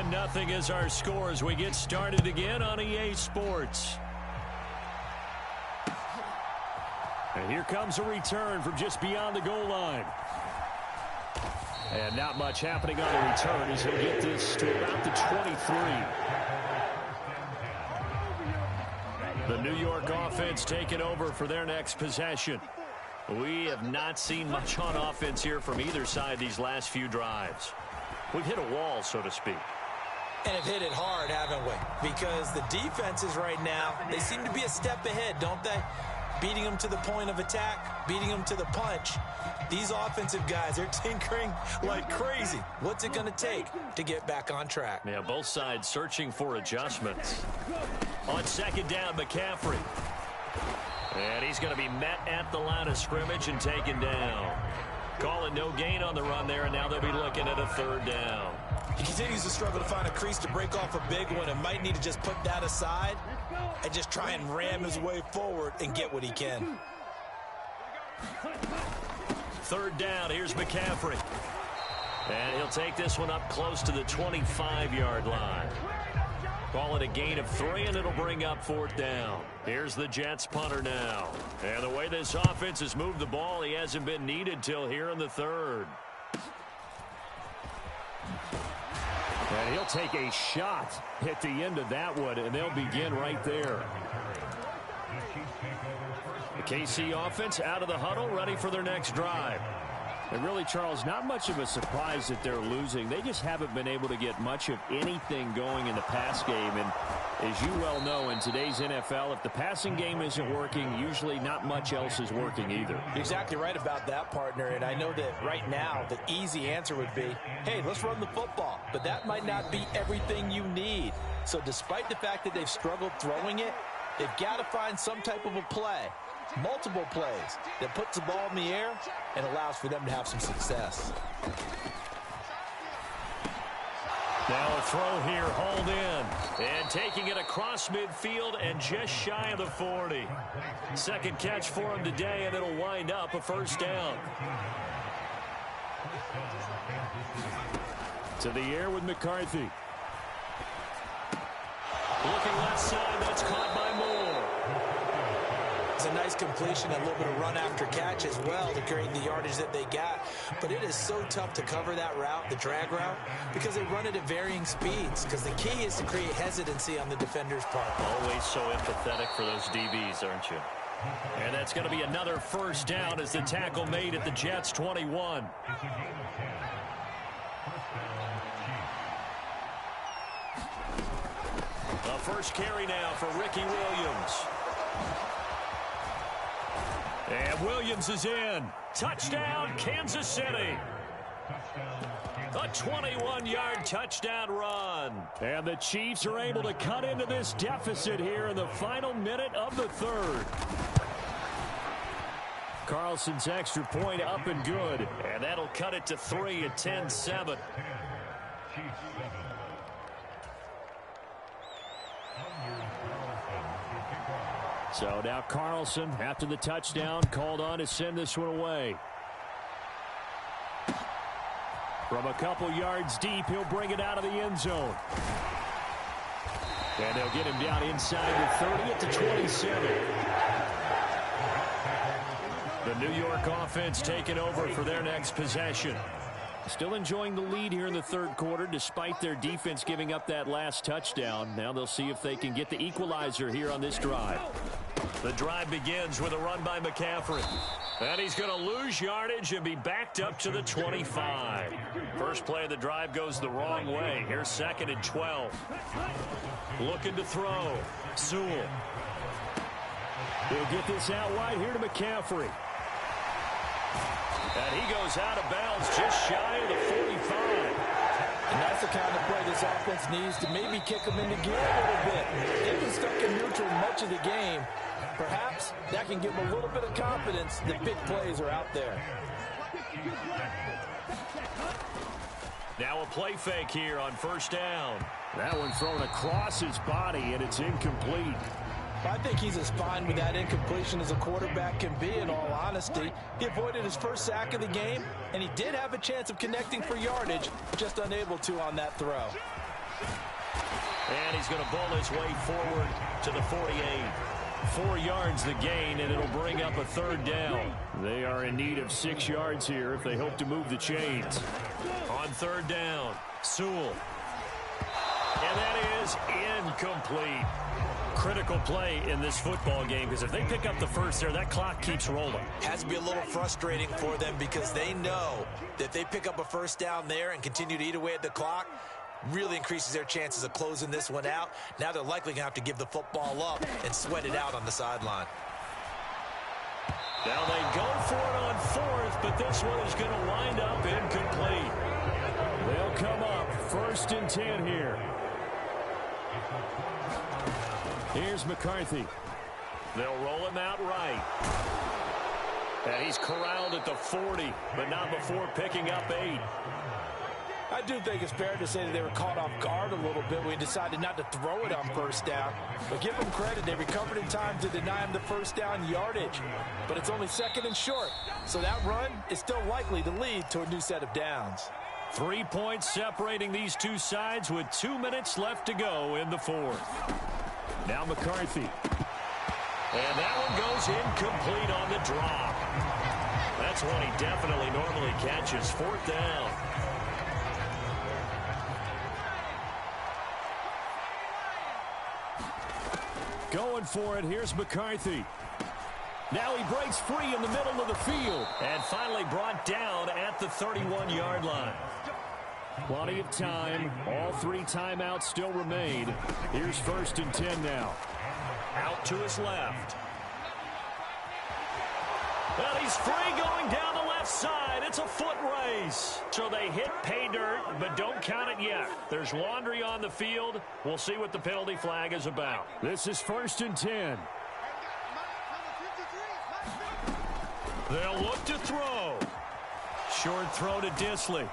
Nothing is our score as we get started again on EA Sports. And here comes a return from just beyond the goal line. And not much happening on the return as he'll get this to about the 23. The New York offense taking over for their next possession. We have not seen much on offense here from either side these last few drives. We've hit a wall, so to speak.
And have hit it hard, haven't we? Because the defenses right now, they seem to be a step ahead, don't they? Beating them to the point of attack, beating them to the punch. These offensive guys, they're tinkering like crazy. What's it going to take to get back on track?
Yeah, both sides searching for adjustments. On second down, McCaffrey. And he's going to be met at the line of scrimmage and taken down. Calling no gain on the run there, and now they'll be looking at a third down.
He continues to struggle to find a crease to break off a big one and might need to just put that aside and just try and ram his way forward and get what he can.
Third down, here's McCaffrey. And he'll take this one up close to the 25-yard line. Call it a gain of 3, and it'll bring up fourth down. Here's the Jets punter now. And the way this offense has moved the ball, he hasn't been needed till here in the third. And he'll take a shot at the end of that one, and they'll begin right there. The KC offense out of the huddle, ready for their next drive. And really, Charles, not much of a surprise that they're losing. They just haven't been able to get much of anything going in the pass game. And as you well know, in today's NFL, if the passing game isn't working, usually not much else is working either.
You're exactly right about that, partner. And I know that right now the easy answer would be, hey, let's run the football. But that might not be everything you need. So despite the fact that they've struggled throwing it, they've got to find some type of a play. Multiple plays that puts the ball in the air and allows for them to have some success.
Now a throw here, hauled in. And taking it across midfield and just shy of the 40. Second catch for him today, and it'll wind up a first down. To the air with McCarthy. Looking left side, that's caught by Moore.
It's a nice completion, a little bit of run after catch as well to create the yardage that they got. But it is so tough to cover that route, the drag route, because they run it at varying speeds. Because the key is to create hesitancy on the defender's part.
Always so empathetic for those DBs, aren't you? And that's going to be another first down as the tackle made at the Jets' 21. The first carry now for Ricky Williams. And Williams is in. Touchdown, Kansas City. A 21-yard touchdown run. And the Chiefs are able to cut into this deficit here in the final minute of the third. Carlson's extra point up and good. And that'll cut it to 3 at 10-7. So now Carlson, after the touchdown, called on to send this one away. From a couple yards deep, he'll bring it out of the end zone. And they'll get him down inside the 30 at the 27. The New York offense taking over for their next possession. Still enjoying the lead here in the third quarter despite their defense giving up that last touchdown. Now they'll see if they can get the equalizer here on this drive. The drive begins with a run by McCaffrey. And he's going to lose yardage and be backed up to the 25. First play of the drive goes the wrong way. Here's 2nd and 12. Looking to throw. Sewell. He'll get this out wide here to McCaffrey. And he goes out of bounds just shy of the 45.
And that's the kind of play this offense needs to maybe kick them into gear a little bit. They've been stuck in neutral much of the game. Perhaps that can give them a little bit of confidence that big plays are out there.
Now a play fake here on first down.
That one thrown across his body, and it's incomplete.
I think he's as fine with that incompletion as a quarterback can be, in all honesty. He avoided his first sack of the game, and he did have a chance of connecting for yardage, just unable to on that throw.
And he's going to bull his way forward to the 48. 4 yards the gain, and it'll bring up a third down.
They are in need of 6 yards here if they hope to move the chains.
On third down, Sewell. And that is incomplete. Critical play in this football game, because if they pick up the first there, that clock keeps rolling.
Has to be a little frustrating for them because they know that if they pick up a first down there and continue to eat away at the clock, really increases their chances of closing this one out. Now they're likely going to have to give the football up and sweat it out on the sideline.
Now they go for it on fourth, but this one is going to wind up incomplete.
They'll come up 1st and 10 here. Here's McCarthy.
They'll roll him out right. And he's corralled at the 40, but not before picking up 8.
I do think it's fair to say that they were caught off guard a little bit when we decided not to throw it on first down. But give them credit. They recovered in time to deny him the first down yardage. But it's only 2nd and short. So that run is still likely to lead to a new set of downs.
3 points separating these two sides with 2 minutes left to go in the fourth.
Now McCarthy.
And that one goes incomplete on the drop. That's one he definitely normally catches. 4th down.
Going for it. Here's McCarthy. Now he breaks free in the middle of the field.
And finally brought down at the 31-yard line.
Plenty of time. All 3 timeouts still remain. Here's 1st and 10 now.
Out to his left. Well, he's free going down the left side. It's a foot race. So they hit pay dirt, but don't count it yet. There's laundry on the field. We'll see what the penalty flag is about.
This is 1st and 10.
They'll look to throw. Short throw to Disley.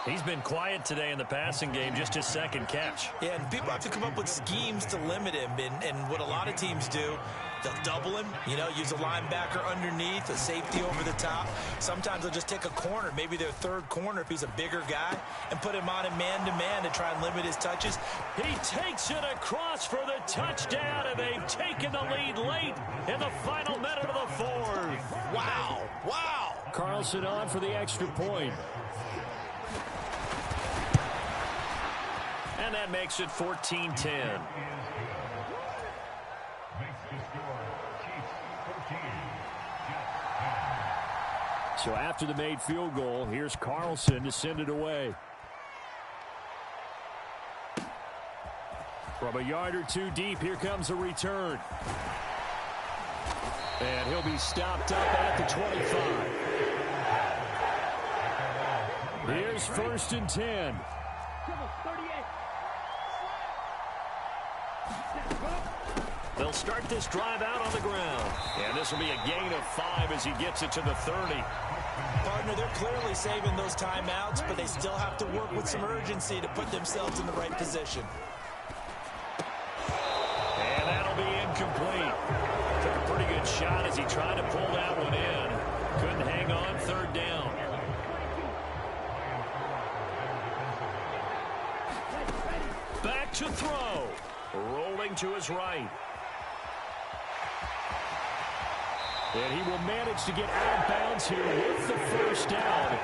He's been quiet today in the passing game, just his 2nd catch.
Yeah, and people have to come up with schemes to limit him. And what a lot of teams do, they'll double him, use a linebacker underneath, a safety over the top. Sometimes they'll just take a corner, maybe their 3rd corner if he's a bigger guy, and put him on a man-to-man to try and limit his touches.
He takes it across for the touchdown, and they've taken the lead late in the final minute of the fourth.
Wow. Wow.
Carlson on for the extra point.
And that makes it 14-10.
So after the made field goal, here's Carlson to send it away. From a yard or two deep, here comes a return. And he'll be stopped up at the 25. Here's 1st and 10.
They'll start this drive out on the ground. And this will be a gain of 5 as he gets it to the 30.
Partner, they're clearly saving those timeouts, but they still have to work with some urgency to put themselves in the right position.
And that'll be incomplete. Took a pretty good shot as he tried to pull that one in. Couldn't hang on, 3rd down. Back to throw. Rolling to his right.
And he will manage to get out of bounds here with the 1st down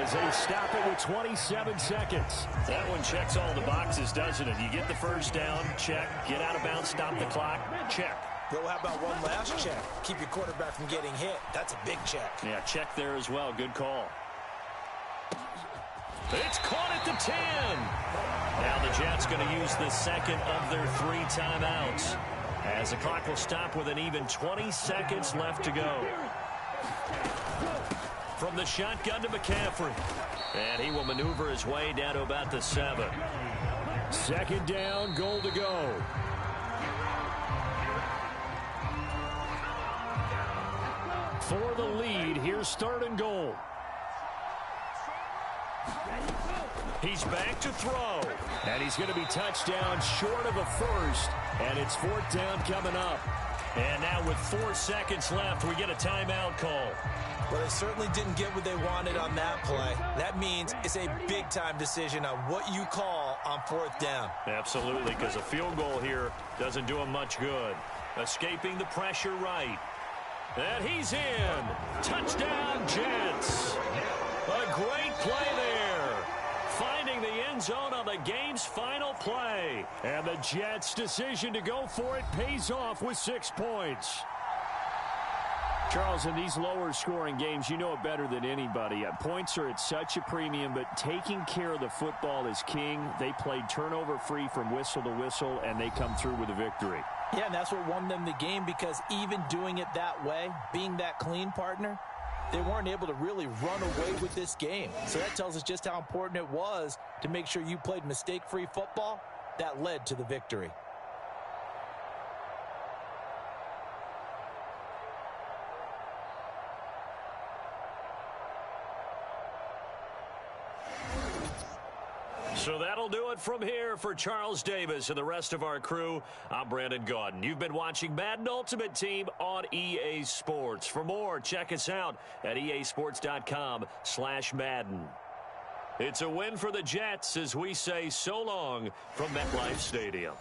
as they stop it with 27 seconds.
That one checks all the boxes, doesn't it? You get the 1st down, check. Get out of bounds, stop the clock, check.
Well, how about one last check? Keep your quarterback from getting hit. That's a big check.
Yeah, check there as well. Good call. It's caught at the 10. Now the Jets going to use the second of their 3 timeouts, as the clock will stop with an even 20 seconds left to go. From the shotgun to McCaffrey. And he will maneuver his way down to about the 7.
2nd down, goal to go. For the lead, here's 3rd and goal.
He's back to throw.
And he's going to be touched down short of a 1st. And it's 4th down coming up.
And now with 4 seconds left, we get a timeout call.
Well, they certainly didn't get what they wanted on that play. That means it's a big-time decision on what you call on 4th down.
Absolutely, because a field goal here doesn't do him much good. Escaping the pressure right. And he's in. Touchdown, Jets. A great play there. Finding the end zone on the game's final play.
And the Jets' decision to go for it pays off with 6 points. Charles, in these lower-scoring games, you know it better than anybody. Points are at such a premium, but taking care of the football is king. They played turnover-free from whistle to whistle, and they come through with a victory.
Yeah, and that's what won them the game, because even doing it that way, being that clean, partner, they weren't able to really run away with this game. So that tells us just how important it was to make sure you played mistake-free football. That led to the victory.
So that'll do it from here for Charles Davis and the rest of our crew. I'm Brandon Gaudin. You've been watching Madden Ultimate Team on EA Sports. For more, check us out at easports.com/Madden. It's a win for the Jets as we say so long from MetLife Stadium.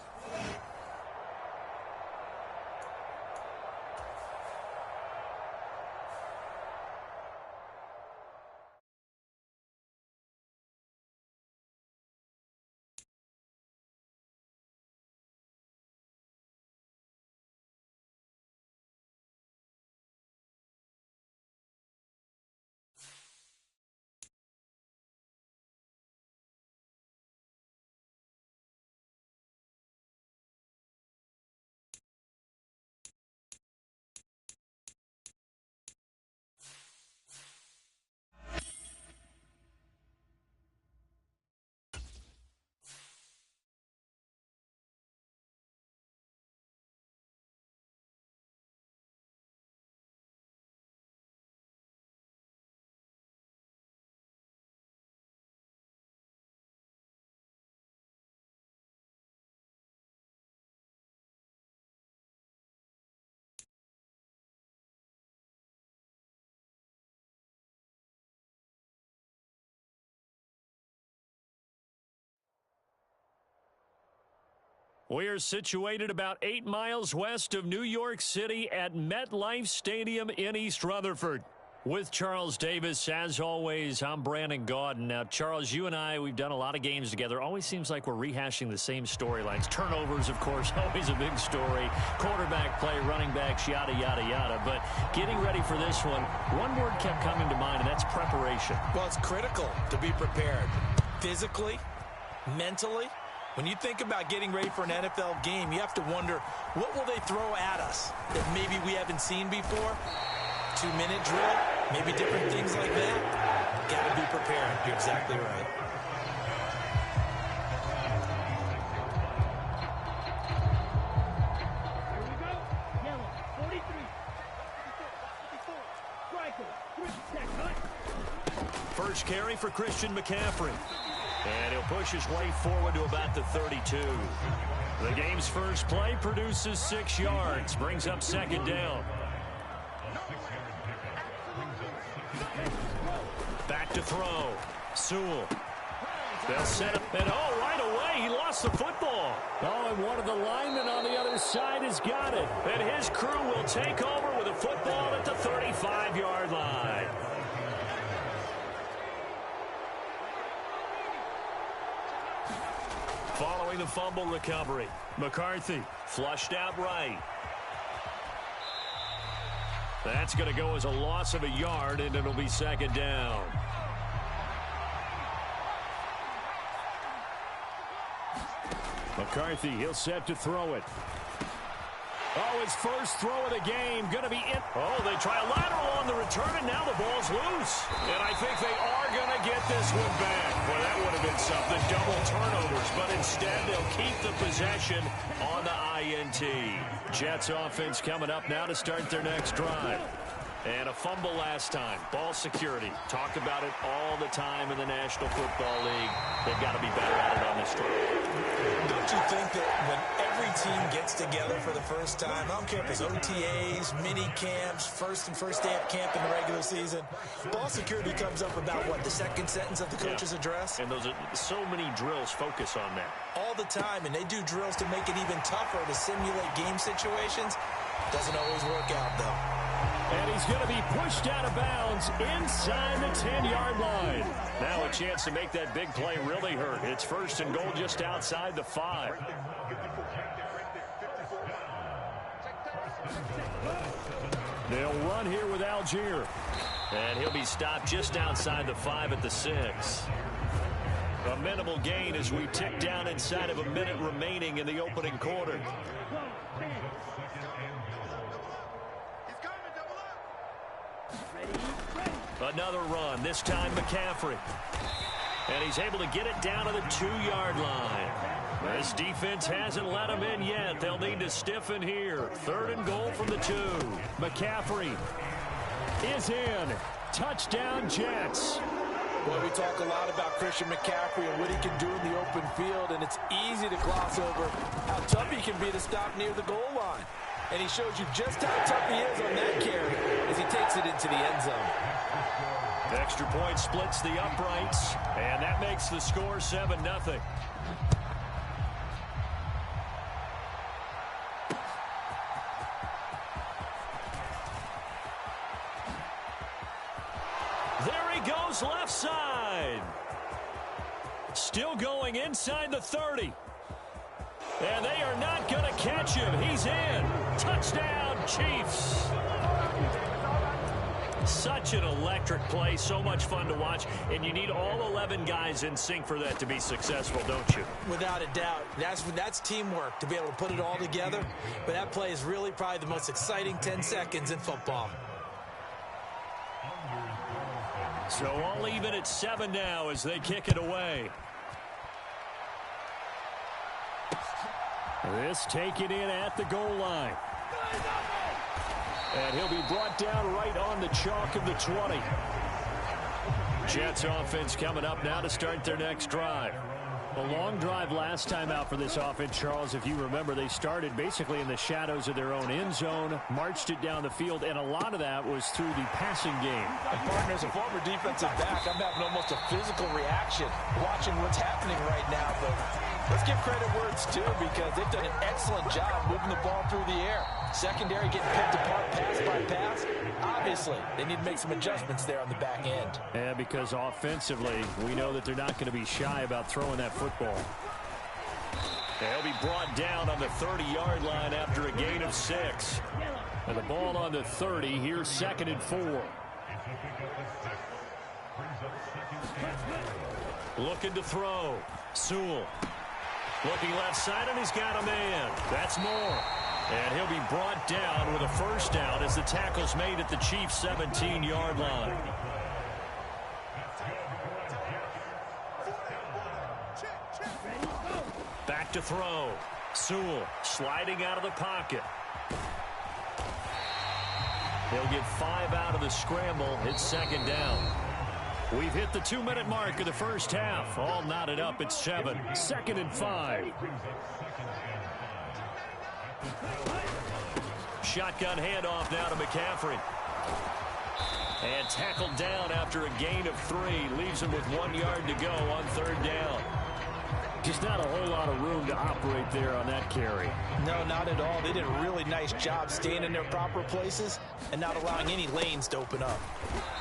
We are situated about 8 miles west of New York City at MetLife Stadium in East Rutherford. With Charles Davis, as always, I'm Brandon Gaudin. Now, Charles, you and I, we've done a lot of games together. Always seems like we're rehashing the same storylines. Turnovers, of course, always a big story. Quarterback play, running backs, yada, yada, yada. But getting ready for this one word kept coming to mind, and that's preparation.
Well, it's critical to be prepared. Physically, mentally. When you think about getting ready for an NFL game, you have to wonder, what will they throw at us that maybe we haven't seen before? 2-minute drill, maybe different things like that. Got to be prepared. You're exactly right.
Here we go. Yellow, 43.
First carry for Christian McCaffrey. And he'll push his way forward to about the 32. The game's first play produces 6 yards, brings up second down. Back to throw. Sewell. They'll set up, and right away, he lost the football.
And one of the linemen on the other side has got it.
And his crew will take over with a football at the 35-yard line. Following the fumble recovery, McCarthy flushed out right. That's going to go as a loss of a yard, and it'll be second down.
McCarthy, he'll set to throw it. His first throw of the game, going to be in.
They try a lateral on the return, and now the ball's loose. And I think they are going to get this one back. Boy, that would have been something, double turnovers. But instead, they'll keep the possession on the INT. Jets offense coming up now to start their next drive. And a fumble last time. Ball security. Talk about it all the time in the National Football League. They've got to be better at it on this drive.
Don't you think that when every team gets together for the first time, I don't care if it's OTAs, mini camps, first day of camp in the regular season, ball security comes up about, the second sentence of the coach's address?
And those are so many drills focus on that.
All the time, and they do drills to make it even tougher to simulate game situations. Doesn't always work out, though.
And he's going to be pushed out of bounds inside the 10-yard line.
Now a chance to make that big play really hurt. It's first and goal just outside the 5.
They'll run here with Algier.
And he'll be stopped just outside the 5 at the 6. A minimal gain as we tick down inside of a minute remaining in the opening quarter. Another run, this time McCaffrey. And he's able to get it down to the 2-yard line. This defense hasn't let him in yet. They'll need to stiffen here. Third and goal from the 2.
McCaffrey is in. Touchdown, Jets.
Well, we talk a lot about Christian McCaffrey and what he can do in the open field, and it's easy to gloss over how tough he can be to stop near the goal line. And he shows you just how tough he is on that carry as he takes it into the end zone.
The extra point splits the uprights, and that makes the score 7-0. There he goes left side. Still going inside the 30. And they are not going to catch him. He's in. Touchdown, Chiefs. Such an electric play, so much fun to watch, and you need all 11 guys in sync for that to be successful, don't you?
Without a doubt. That's teamwork to be able to put it all together, but that play is really probably the most exciting 10 seconds in football.
So all even at 7 now as they kick it away.
This taken in at the goal line. And he'll be brought down right on the chalk of the 20.
Jets offense coming up now to start their next drive.
A long drive last time out for this offense, Charles. If you remember, they started basically in the shadows of their own end zone, marched it down the field, and a lot of that was through the passing game.
And partner, as a former defensive back, I'm having almost a physical reaction watching what's happening right now. Let's give credit where it's due because they've done an excellent job moving the ball through the air. Secondary getting picked apart pass by pass. Obviously, they need to make some adjustments there on the back end.
Yeah, because offensively, we know that they're not going to be shy about throwing that football.
He'll be brought down on the 30-yard line after a gain of 6.
And the ball on the 30, here's 2nd and 4.
Looking to throw. Sewell. Looking left side, and he's got a man. That's Moore. And he'll be brought down with a first down as the tackle's made at the Chiefs' 17-yard line. Back to throw. Sewell sliding out of the pocket. He'll get 5 out of the scramble. It's 2nd down.
We've hit the 2-minute mark of the first half. All knotted up at 7. 2nd and 5.
Shotgun handoff now to McCaffrey. And tackled down after a gain of 3. Leaves him with 1 yard to go on 3rd down.
Just not a whole lot of room to operate there on that carry.
No, not at all. They did a really nice job staying in their proper places and not allowing any lanes to open up.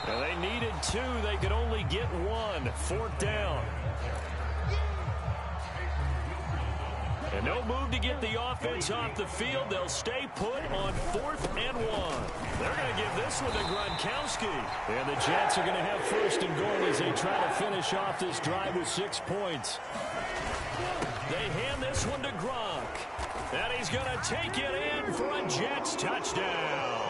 Well, they needed 2. They could only get 1. 4th down. And no move to get the offense off the field. They'll stay put on 4th and 1. They're going to give this one to Gronkowski.
And the Jets are going to have 1st and goal as they try to finish off this drive with 6 points.
They hand this one to Gronk. And he's going to take it in for a Jets touchdown.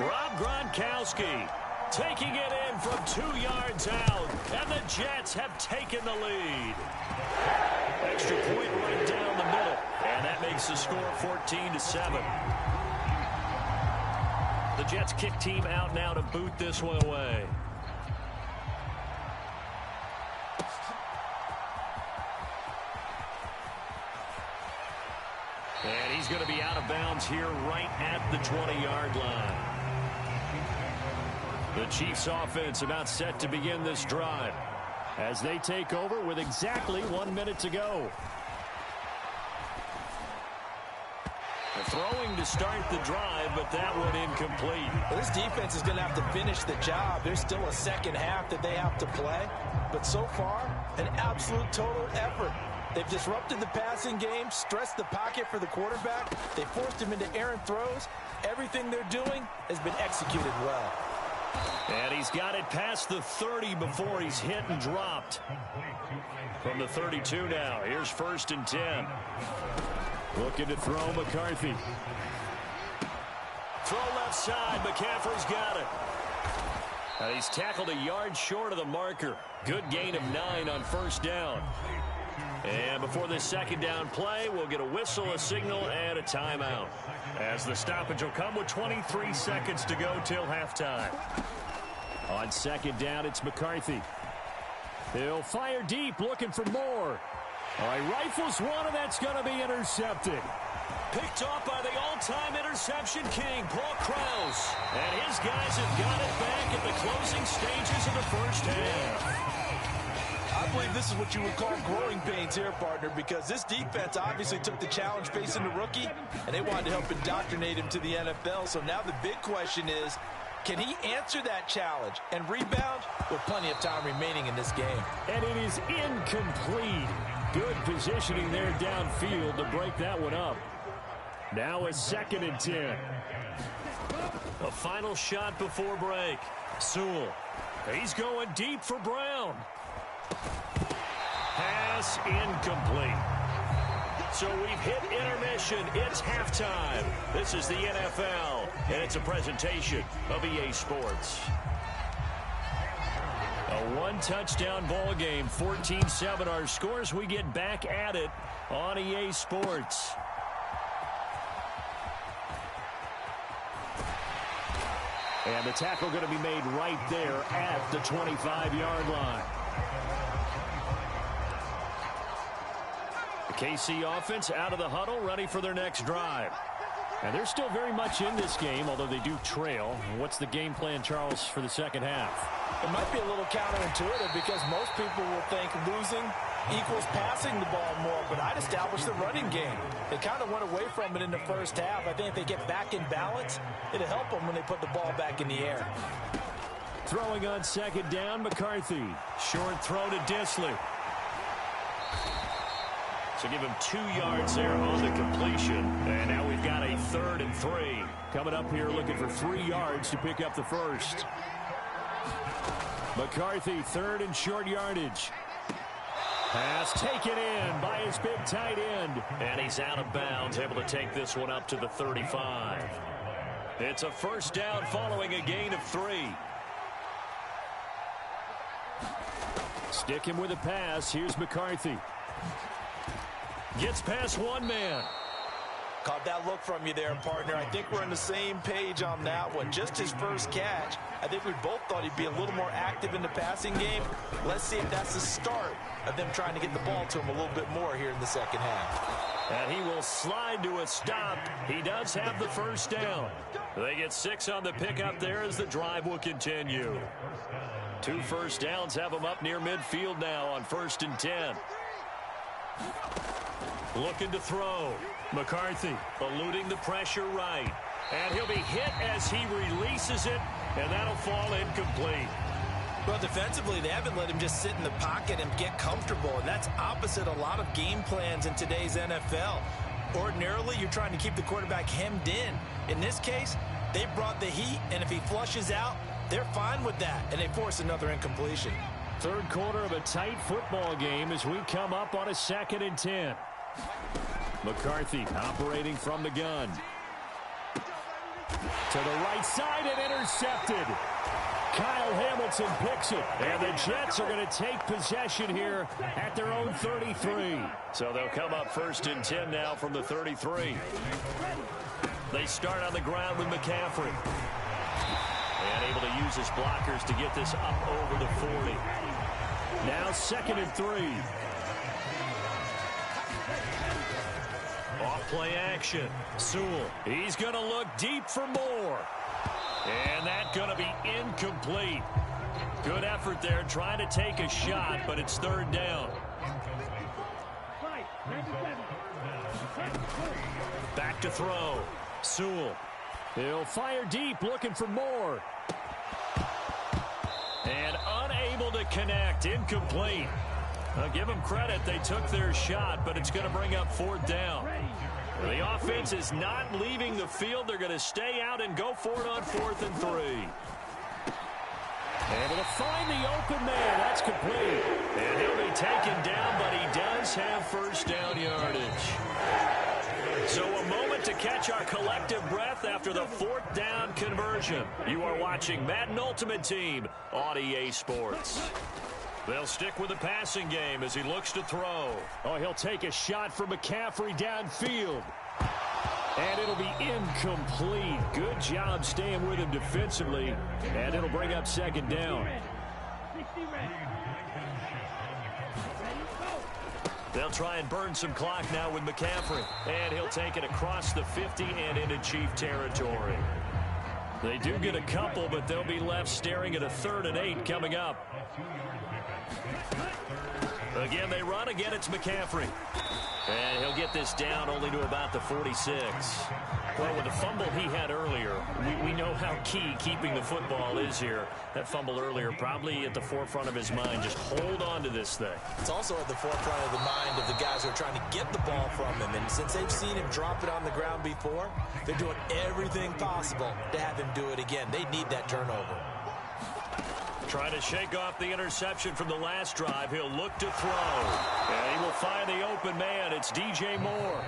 Rob Gronkowski taking it in from 2 yards out. And the Jets have taken the lead. Extra point right down the middle. And that makes the score 14-7. The Jets kick team out now to boot this one away. And he's going to be out of bounds here right at the 20-yard line. The Chiefs offense about set to begin this drive
as they take over with exactly 1 minute to go.
Throwing to start the drive, but that one incomplete.
Well, this defense is going to have to finish the job. There's still a second half that they have to play. But so far, an absolute total effort. They've disrupted the passing game, stressed the pocket for the quarterback. They forced him into errant throws. Everything they're doing has been executed well.
And he's got it past the 30 before he's hit and dropped. From the 32 now, here's 1st and 10.
Looking to throw McCarthy.
Throw left side, McCaffrey's got it. And he's tackled a yard short of the marker. Good gain of 9 on 1st down. And before this 2nd down play, we'll get a whistle, a signal, and a timeout. As the stoppage will come with 23 seconds to go till halftime.
On 2nd down, it's McCarthy. He'll fire deep, looking for more. All right, rifles one, and that's going to be intercepted.
Picked off by the all-time interception king, Paul Krause. And his guys have got it back at the closing stages of the first half.
I believe this is what you would call growing pains here, partner, because this defense obviously took the challenge facing the rookie, and they wanted to help indoctrinate him to the NFL. So now the big question is, can he answer that challenge and rebound with plenty of time remaining in this game?
And it is incomplete. Good positioning there downfield to break that one up. Now a 2nd and 10.
A final shot before break. Sewell. He's going deep for Brown. Pass incomplete. So we've hit intermission. It's halftime. This is the NFL, and it's a presentation of EA Sports. A 1-touchdown ball game, 14-7 our scores. We get back at it on EA Sports.
And the tackle going to be made right there at the 25-yard line.
The KC offense out of the huddle, ready for their next drive.
And they're still very much in this game, although they do trail. What's the game plan, Charles, for the second half?
It might be a little counterintuitive because most people will think losing equals passing the ball more, but I'd establish the running game. They kind of went away from it in the first half. I think if they get back in balance, it'll help them when they put the ball back in the air.
Throwing on second down, McCarthy.
Short throw to Disley. So give him 2 yards there on the completion. And now we've got a 3rd and 3.
Coming up here looking for 3 yards to pick up the first. McCarthy, 3rd and short yardage. Pass taken in by his big tight end.
And he's out of bounds, able to take this one up to the 35. It's a first down following a gain of 3.
Sticking with a pass. Here's McCarthy.
Gets past one man.
Caught that look from you there, partner. I think we're on the same page on that one. Just his first catch. I think we both thought he'd be a little more active in the passing game. Let's see if that's the start of them trying to get the ball to him a little bit more here in the second half.
And he will slide to a stop. He does have the first down. They get 6 on the pickup there as the drive will continue. 2 first downs have them up near midfield now on 1st and 10. Looking to throw. McCarthy eluding the pressure right. And he'll be hit as he releases it, and that'll fall incomplete.
Well, defensively, they haven't let him just sit in the pocket and get comfortable, and that's opposite a lot of game plans in today's NFL. Ordinarily, you're trying to keep the quarterback hemmed in. In this case, they brought the heat, and if he flushes out, they're fine with that, and they force another incompletion.
3rd quarter of a tight football game as we come up on a 2nd and 10. McCarthy operating from the gun. To the right side and intercepted. Kyle Hamilton picks it. And the Jets are going to take possession here at their own 33.
So they'll come up 1st and 10 now from the 33. They start on the ground with McCaffrey. And able to use his blockers to get this up over the 40.
Now 2nd and 3.
Off play action. Sewell. He's going to look deep for more. And that's going to be incomplete. Good effort there trying to take a shot, but it's 3rd down. Back to throw. Sewell.
He'll fire deep looking for more.
And unable to connect. Incomplete. I'll give them credit. They took their shot, but it's going to bring up 4th down. The offense is not leaving the field. They're going to stay out and go for it on 4th and 3.
Able to find the open man. That's complete.
And he'll be taken down, but he does have first down yardage. So a moment to catch our collective breath after the 4th down conversion. You are watching Madden Ultimate Team on EA Sports. They'll stick with the passing game as he looks to throw.
Oh, he'll take a shot for McCaffrey downfield. And it'll be incomplete. Good job staying with him defensively. And it'll bring up 2nd down.
They'll try and burn some clock now with McCaffrey. And he'll take it across the 50 and into Chief territory. They do get a couple, but they'll be left staring at a 3rd and 8 coming up. Again, they run. Again, it's McCaffrey. And he'll get this down only to about the 46. Well, with the fumble he had earlier, we know how key keeping the football is here. That fumble earlier probably at the forefront of his mind. Just hold on to this thing.
It's also at the forefront of the mind of the guys who are trying to get the ball from him. And since they've seen him drop it on the ground before, they're doing everything possible to have him do it again. They need that turnover.
Trying to shake off the interception from the last drive. He'll look to throw. And he will find the open man. It's DJ Moore.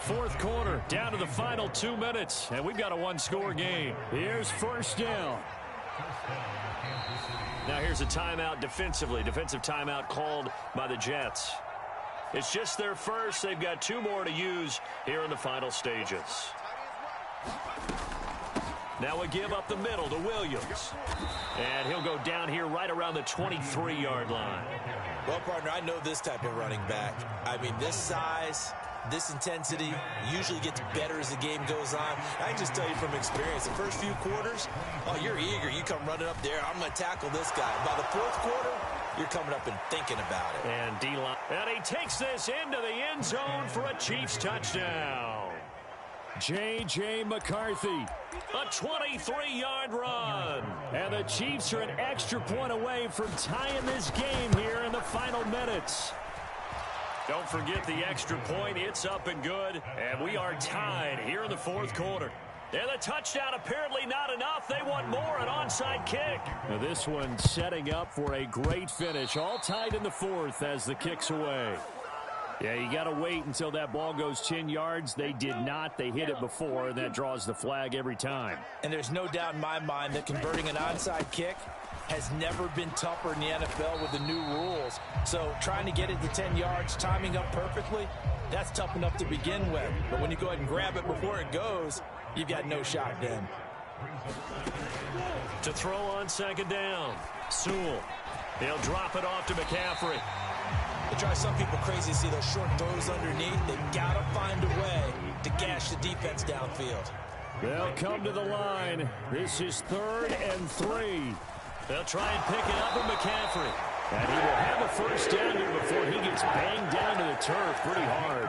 4th quarter, down to the final 2 minutes. And we've got a 1-score game. Here's 1st down.
Now here's a timeout defensively. Defensive timeout called by the Jets. It's just their first. They've got 2 more to use here in the final stages. Now a give up the middle to Williams. And he'll go down here right around the 23-yard line.
Well, partner, I know this type of running back. I mean, this size, this intensity usually gets better as the game goes on. I can just tell you from experience, the first few quarters, oh, you're eager. You come running up there, I'm going to tackle this guy. By the 4th quarter, you're coming up and thinking about it.
And D-line. And he takes this into the end zone for a Chiefs touchdown.
J.J. McCarthy.
A 23-yard run.
And the Chiefs are an extra point away from tying this game here in the final minutes.
Don't forget the extra point. It's up and good. And we are tied here in the fourth quarter. And the touchdown apparently not enough. They want more, an onside kick.
Now this one setting up for a great finish. All tied in the fourth as the kick's away. Yeah, you got to wait until that ball goes 10 yards. They did not. They hit it before, and that draws the flag every time.
And there's no doubt in my mind that converting an onside kick has never been tougher in the NFL with the new rules. So trying to get it to 10 yards, timing up perfectly, that's tough enough to begin with. But when you go ahead and grab it before it goes, you've got no shot then.
To throw on second down, Sewell. He'll drop it off to McCaffrey.
It drives some people crazy to see those short throws underneath. They've got to find a way to gash the defense downfield.
They'll come to the line. This is 3rd and 3.
They'll try and pick it up with McCaffrey.
And he will have a first down here before he gets banged down to the turf pretty hard.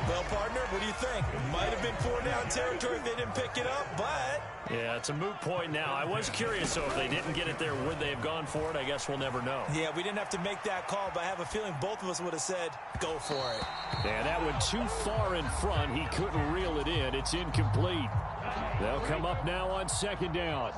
Well, partner, what do you think? Might have been 4-down territory if they didn't pick it up, but...
Yeah, it's a moot point now. I was curious, so if they didn't get it there, would they have gone for it? I guess we'll never know.
Yeah, we didn't have to make that call, but I have a feeling both of us would have said, go for it.
Yeah, that one too far in front. He couldn't reel it in. It's incomplete. They'll come up now on second down.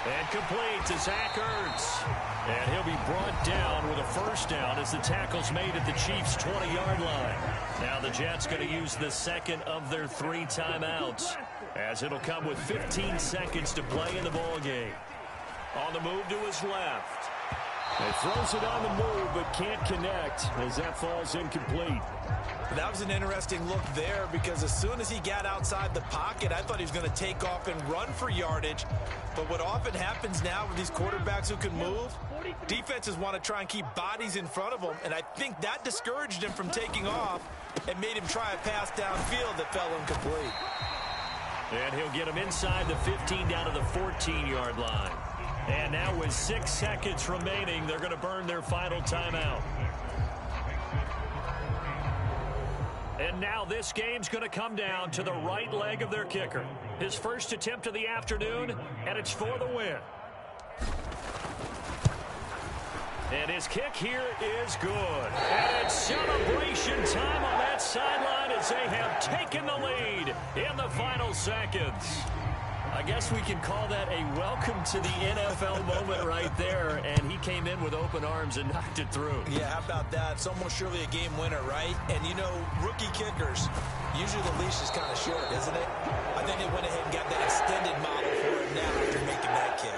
And complete to Zach Ertz. And he'll be brought down with a first down as the tackle's made at the Chiefs' 20-yard line. Now the Jets going to use the second of their 3 timeouts, as it'll come with 15 seconds to play in the ball game. On the move to his left.
He throws it on the move, but can't connect as that falls incomplete.
That was an interesting look there because as soon as he got outside the pocket, I thought he was going to take off and run for yardage. But what often happens now with these quarterbacks who can move, defenses want to try and keep bodies in front of them, and I think that discouraged him from taking off and made him try a pass downfield that fell incomplete.
And he'll get him inside the 15 down to the 14-yard line. And now with 6 seconds remaining, they're going to burn their final timeout. And now this game's going to come down to the right leg of their kicker. His first attempt of the afternoon, and it's for the win. And his kick here is good. And it's celebration time on that sideline as they have taken the lead in the final seconds. I guess we can call that a welcome to the NFL moment right there, and he came in with open arms and knocked it through.
Yeah, how about that? It's almost surely a game winner, right? And, you know, rookie kickers, usually the leash is kind of short, isn't it? I think they went ahead and got that extended model for it now after making that kick.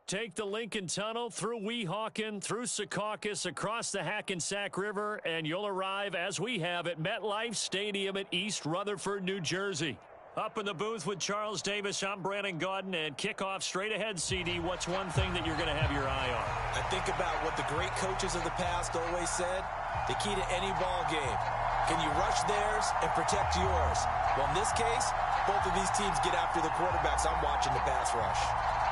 Take the Lincoln Tunnel through Weehawken, through Secaucus, across the Hackensack River, and you'll arrive, as we have, at MetLife Stadium at East Rutherford, New Jersey. Up in the booth with Charles Davis, I'm Brandon Gaudin, and kickoff straight ahead, CD. What's one thing that you're going to have your eye on?
I think about what the great coaches of the past always said. The key to any ball game. Can you rush theirs and protect yours? Well, in this case, both of these teams get after the quarterbacks. I'm watching the pass rush.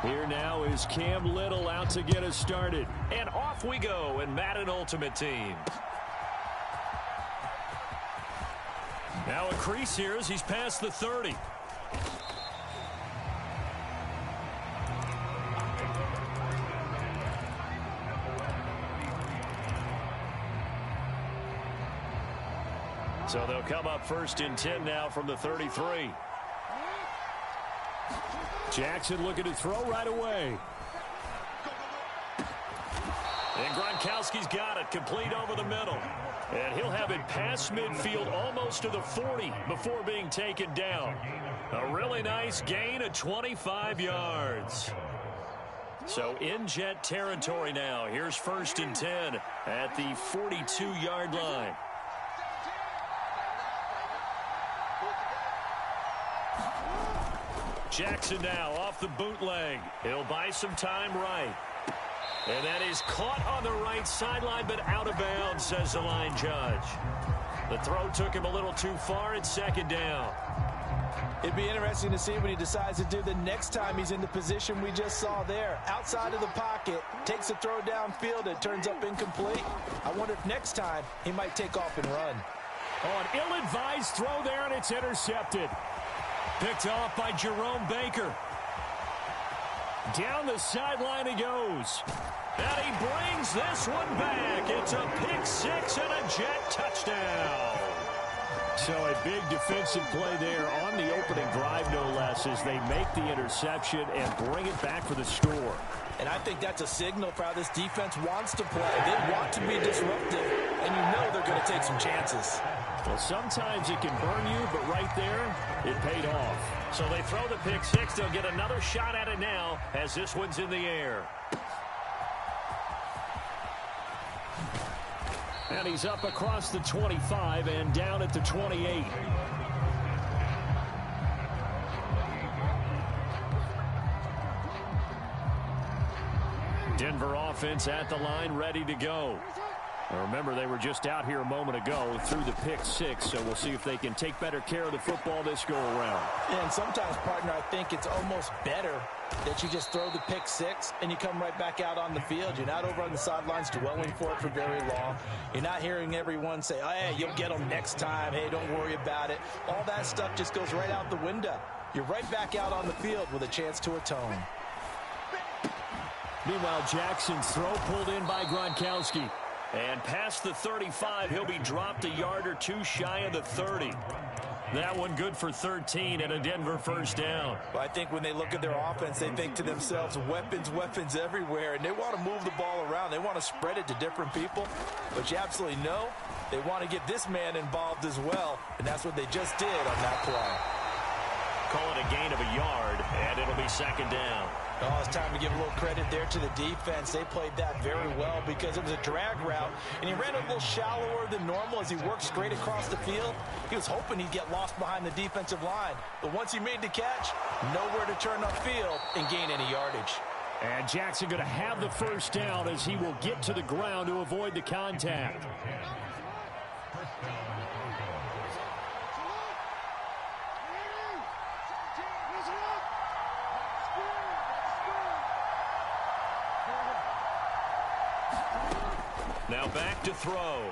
Here now is Cam Little out to get us started. And off we go in Madden Ultimate Team. Now a crease here as he's past the 30. So they'll come up first and 10 now from the 33. Jackson looking to throw right away. And Gronkowski's got it, complete over the middle. And he'll have it past midfield almost to the 40 before being taken down. A really nice gain of 25 yards. So in Jet territory now. Here's first and 10 at the 42-yard line. Jackson now off the bootleg. He'll buy some time right. And that is caught on the right sideline, but out of bounds, says the line judge. The throw took him a little too far. It's second down.
It'd be interesting to see what he decides to do the next time he's in the position we just saw there. Outside of the pocket, takes a throw downfield, it turns up incomplete. I wonder if next time he might take off and run.
Oh, an ill-advised throw there, and it's intercepted. Picked off by Jerome Baker. Down the sideline he goes. And he brings this one back. It's a pick six and a Jet touchdown. So a big defensive play there on the opening drive, no less, as they make the interception and bring it back for the score.
And I think that's a signal for how this defense wants to play. They want to be disruptive, and you know they're going to take some chances.
Well, sometimes it can burn you, but right there, it paid off. So they throw the pick six. They'll get another shot at it now as this one's in the air. And he's up across the 25 and down at the 28. Denver offense at the line, ready to go. Now remember, they were just out here a moment ago through the pick six, so we'll see if they can take better care of the football this go-around.
Yeah, and sometimes, partner, I think it's almost better that you just throw the pick six and you come right back out on the field. You're not over on the sidelines dwelling for it for very long. You're not hearing everyone say, oh, hey, you'll get them next time. Hey, don't worry about it. All that stuff just goes right out the window. You're right back out on the field with a chance to atone.
Meanwhile, Jackson's throw pulled in by Gronkowski. And past the 35, he'll be dropped a yard or two shy of the 30. That one good for 13 and a Denver first down.
Well, I think when they look at their offense, they think to themselves, weapons, weapons everywhere. And they want to move the ball around. They want to spread it to different people. But you absolutely know they want to get this man involved as well. And that's what they just did on that play.
Call it a gain of a yard, and it'll be second down.
Oh, it's time to give a little credit there to the defense. They played that very well because it was a drag route, and he ran a little shallower than normal as he worked straight across the field. He was hoping he'd get lost behind the defensive line, but once he made the catch, nowhere to turn upfield and gain any yardage.
And Jackson going to have the first down as he will get to the ground to avoid the contact. Now back to throw.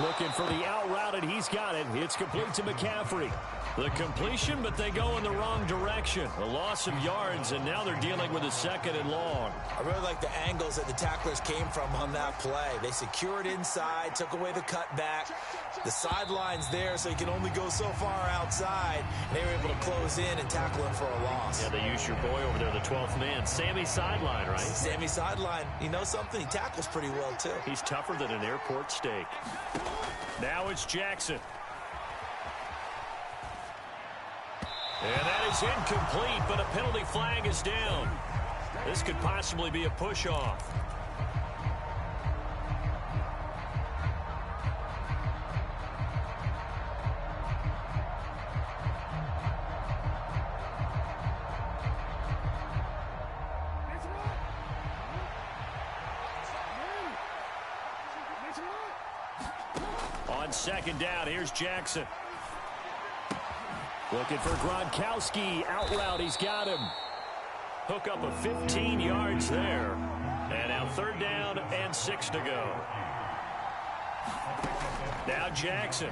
Looking for the out route, and he's got it. It's complete to McCaffrey. The completion, but they go in the wrong direction. A loss of yards, and now they're dealing with a second and long.
I really like the angles that the tacklers came from on that play. They secured inside, took away the cutback. The sideline's there, so he can only go so far outside. And they were able to close in and tackle him for a loss.
Yeah, they use your boy over there, the 12th man. Sammy Sideline, right?
Sammy Sideline. You know something? He tackles pretty well, too.
He's tougher than an airport steak. Now it's Jackson.
And that is incomplete, but a penalty flag is down. This could possibly be a push-off. On second down, here's Jackson. Looking for Gronkowski. Out route, he's got him. Hook up of 15 yards there. And now third down and 6 to go. Now Jackson.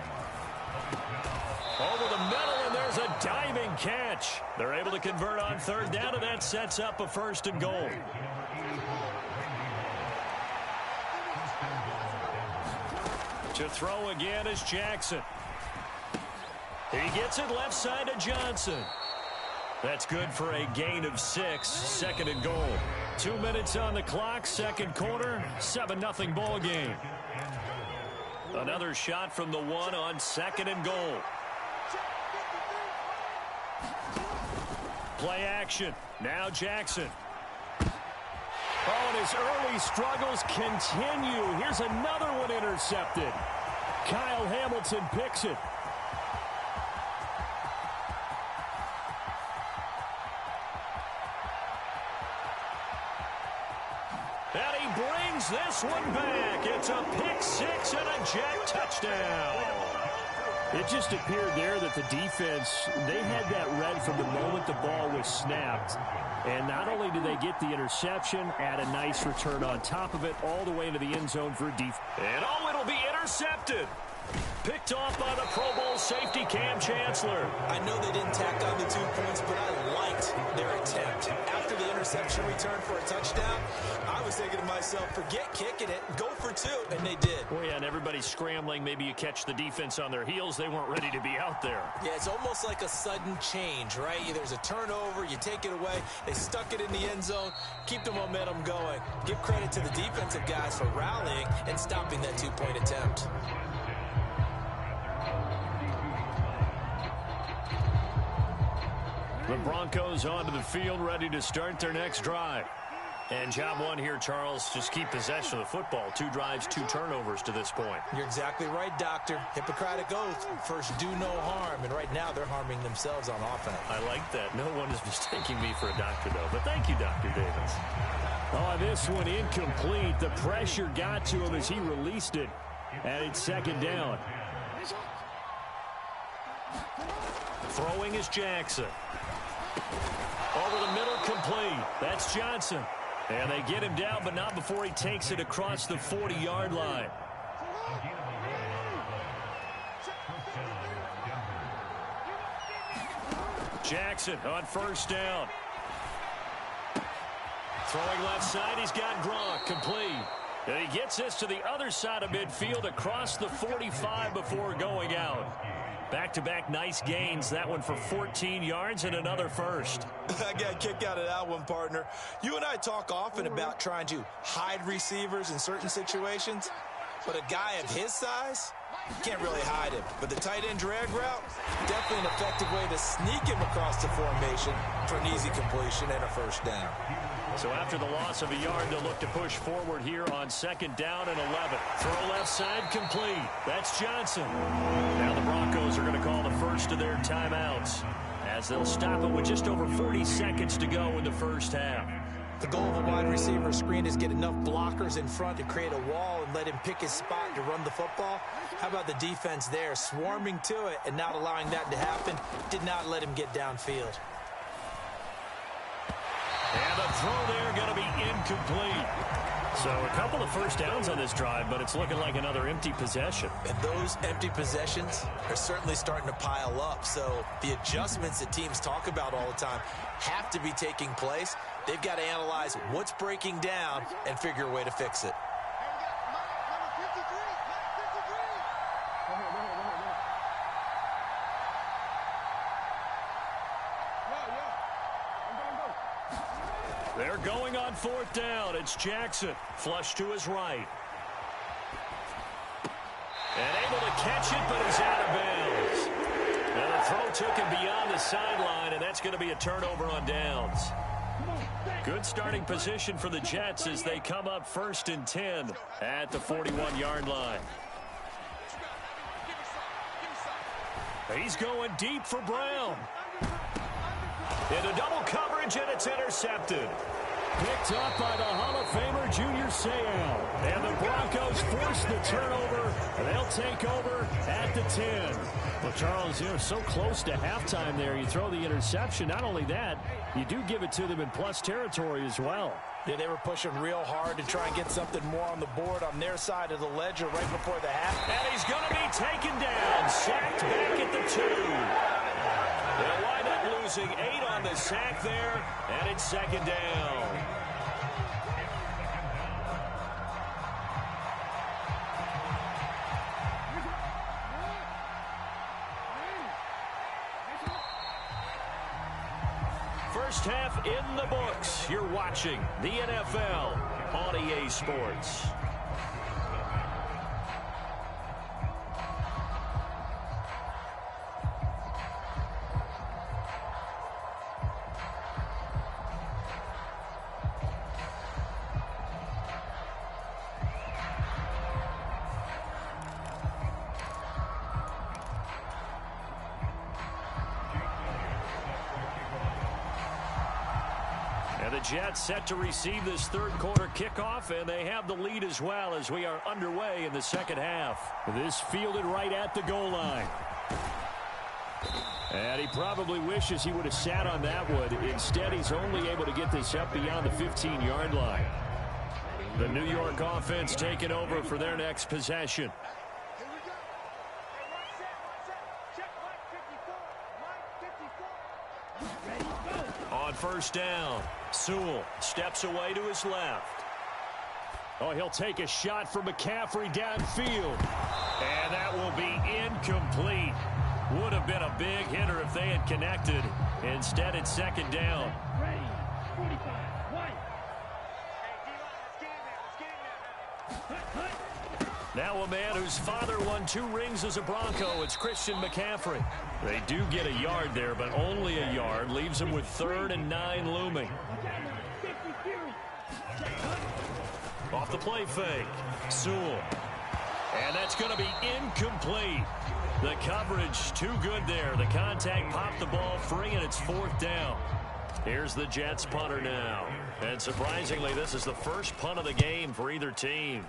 Over the middle, and there's a diving catch. They're able to convert on third down, and that sets up a 1st and goal. To throw again is Jackson. He gets it left side to Johnson. That's good for a gain of 6. 2nd and goal. 2 minutes on the clock. 2nd quarter. 7-0 ball game. Another shot from the 1 on 2nd and goal. Play action. Now Jackson. Oh, and his early struggles continue. Here's another one intercepted. Kyle Hamilton picks it. And he brings this one back. It's a pick 6 and a Jet touchdown.
It just appeared there that the defense, they had that read from the moment the ball was snapped. And not only did they get the interception, add a nice return on top of it, all the way into the end zone for a defense.
And oh, it'll be intercepted. Picked off by the Pro Bowl safety Cam Chancellor.
I know they didn't tack on the 2 points, but I liked their attempt. After the interception return for a touchdown, I was thinking to myself, forget kicking it, go for 2, and they did.
Oh, yeah, and everybody's scrambling. Maybe you catch the defense on their heels. They weren't ready to be out there.
Yeah, it's almost like a sudden change, right? There's a turnover, you take it away, they stuck it in the end zone, keep the momentum going. Give credit to the defensive guys for rallying and stopping that 2-point attempt.
The Broncos onto the field, ready to start their next drive. And job 1 here, Charles, just keep possession of the football. 2 drives, 2 turnovers to this point.
You're exactly right, Doctor. Hippocratic oath. First, do no harm. And right now, they're harming themselves on offense.
I like that. No one is mistaking me for a doctor, though. But thank you, Dr. Davis.
Oh, this one incomplete. The pressure got to him as he released it. And it's 2nd down.
Throwing is Jackson. Over the middle, complete. That's Johnson. And they get him down, but not before he takes it across the 40-yard line. Jackson on 1st down. Throwing left side, he's got Gronk, complete. And he gets this to the other side of midfield across the 45 before going out. Back-to-back nice gains. That one for 14 yards and another first.
I got a kick out of that one, partner. You and I talk often about trying to hide receivers in certain situations, but a guy of his size, you can't really hide him. But the tight end drag route, definitely an effective way to sneak him across the formation for an easy completion and a 1st down.
So after the loss of a yard, they'll look to push forward here on 2nd down and 11. Throw left side, complete. That's Johnson. Now the Broncos are going to call the first of their timeouts as they'll stop it with just over 40 seconds to go in the first half.
The goal of a wide receiver screen is get enough blockers in front to create a wall and let him pick his spot to run the football. How about the defense there, swarming to it and not allowing that to happen? Did not let him get downfield.
And the throw there going to be incomplete. So a couple of 1st downs on this drive, but it's looking like another empty possession.
And those empty possessions are certainly starting to pile up. So the adjustments that teams talk about all the time have to be taking place. They've got to analyze what's breaking down and figure a way to fix it.
They're going on 4th down. It's Jackson. Flush to his right. And able to catch it, but he's out of bounds. And the throw took him beyond the sideline, and that's going to be a turnover on downs. Good starting position for the Jets as they come up 1st and 10 at the 41-yard line. He's going deep for Brown. Into double coverage, and it's intercepted. Picked up by the Hall of Famer Junior Seau. And the Broncos force the turnover. And they'll take over at the 10.
Well, Charles, you're so close to halftime there. You throw the interception. Not only that, you do give it to them in plus territory as well.
Yeah, they were pushing real hard to try and get something more on the board on their side of the ledger right before the half.
And he's going to be taken down. Sacked back at the 2. They'll wind up losing 8 on the sack there, and it's 2nd down. First half in the books. You're watching the NFL on EA Sports. The Jets set to receive this third quarter kickoff, and they have the lead as well as we are underway in the second half.
This fielded right at the goal line. And he probably wishes he would have sat on that one. Instead, he's only able to get this up beyond the 15-yard line.
The New York offense taking over for their next possession. On first down, Sewell steps away to his left.
Oh, he'll take a shot from McCaffrey downfield.
And that will be incomplete. Would have been a big hitter if they had connected. Instead, it's 2nd down.
Ready, 45, one.
Now a man whose father won 2 rings as a Bronco. It's Christian McCaffrey. They do get a yard there, but only a yard. Leaves them with 3rd and 9 looming. Off the play fake. Sewell. And that's going to be incomplete. The coverage too good there. The contact popped the ball free, and it's 4th down. Here's the Jets punter now. And surprisingly, this is the first punt of the game for either team.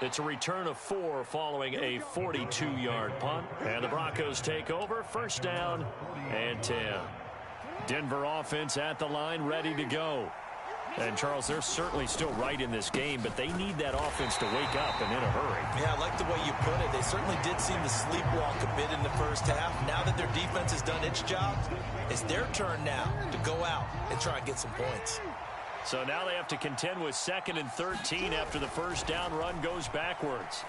It's a return of 4 following a 42-yard punt. And the Broncos take over. 1st down and 10. Denver offense at the line, ready to go. And, Charles, they're certainly still right in this game, but they need that offense to wake up and in a hurry.
Yeah, I like the way you put it. They certainly did seem to sleepwalk a bit in the first half. Now that their defense has done its job, it's their turn now to go out and try and get some points.
So now they have to contend with 2nd and 13 after the first down run goes backwards.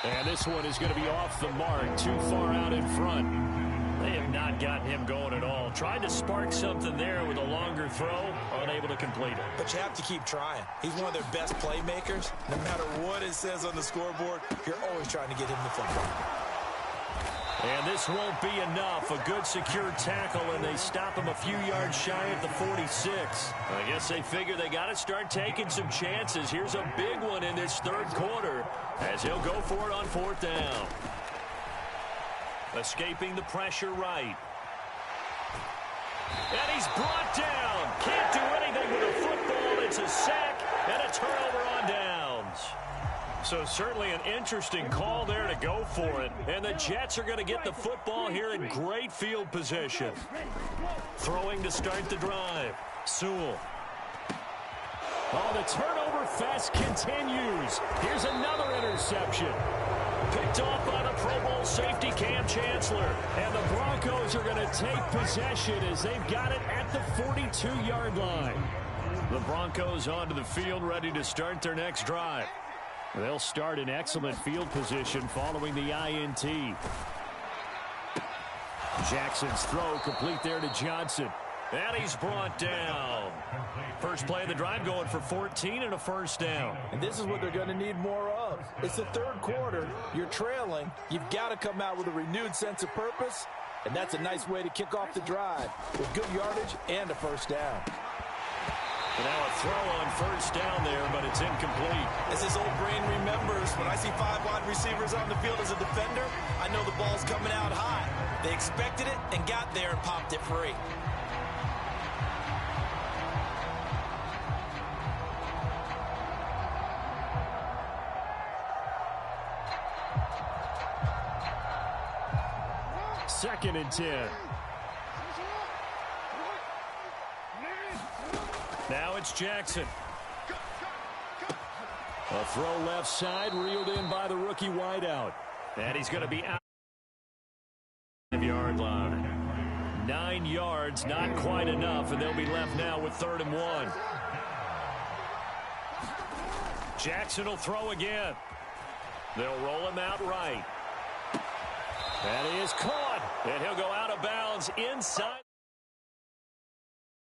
And this one is going to be off the mark, too far out in front.
They have not gotten him going at all. Tried to spark something there with a longer throw, unable to complete it.
But you have to keep trying. He's one of their best playmakers. No matter what it says on the scoreboard, you're always trying to get him the football.
And this won't be enough. A good secure tackle, and they stop him a few yards shy at the 46. I guess they figure they got to start taking some chances. Here's a big one in this third quarter as he'll go for it on 4th down. Escaping the pressure right. And he's brought down. Can't do anything with a football. It's a sack and a turnover on downs. So certainly an interesting call there to go for it. And the Jets are going to get the football here in great field position. Throwing to start the drive. Sewell.
Oh, the turnover fest continues. Here's another interception.
Picked off by the Pro Bowl safety Cam Chancellor.
And the Broncos are going to take possession as they've got it at the 42-yard line.
The Broncos onto the field, ready to start their next drive.
They'll start in excellent field position following the INT. Jackson's throw complete there to Johnson.
And he's brought down. First play of the drive going for 14 and a first down.
And this is what they're going to need more of. It's the third quarter. You're trailing. You've got to come out with a renewed sense of purpose. And that's a nice way to kick off the drive with good yardage and a first down.
And now a throw on first down there, but it's incomplete.
As his old brain remembers, when I see 5 wide receivers on the field as a defender, I know the ball's coming out high. They expected it and got there and popped it free.
Second and 10. Now it's Jackson. A throw left side, reeled in by the rookie wideout. And he's going to be out. 5-yard line. 9 yards, not quite enough, and they'll be left now with 3rd and 1. Jackson will throw again. They'll roll him out right. And he is caught, and he'll go out of bounds inside.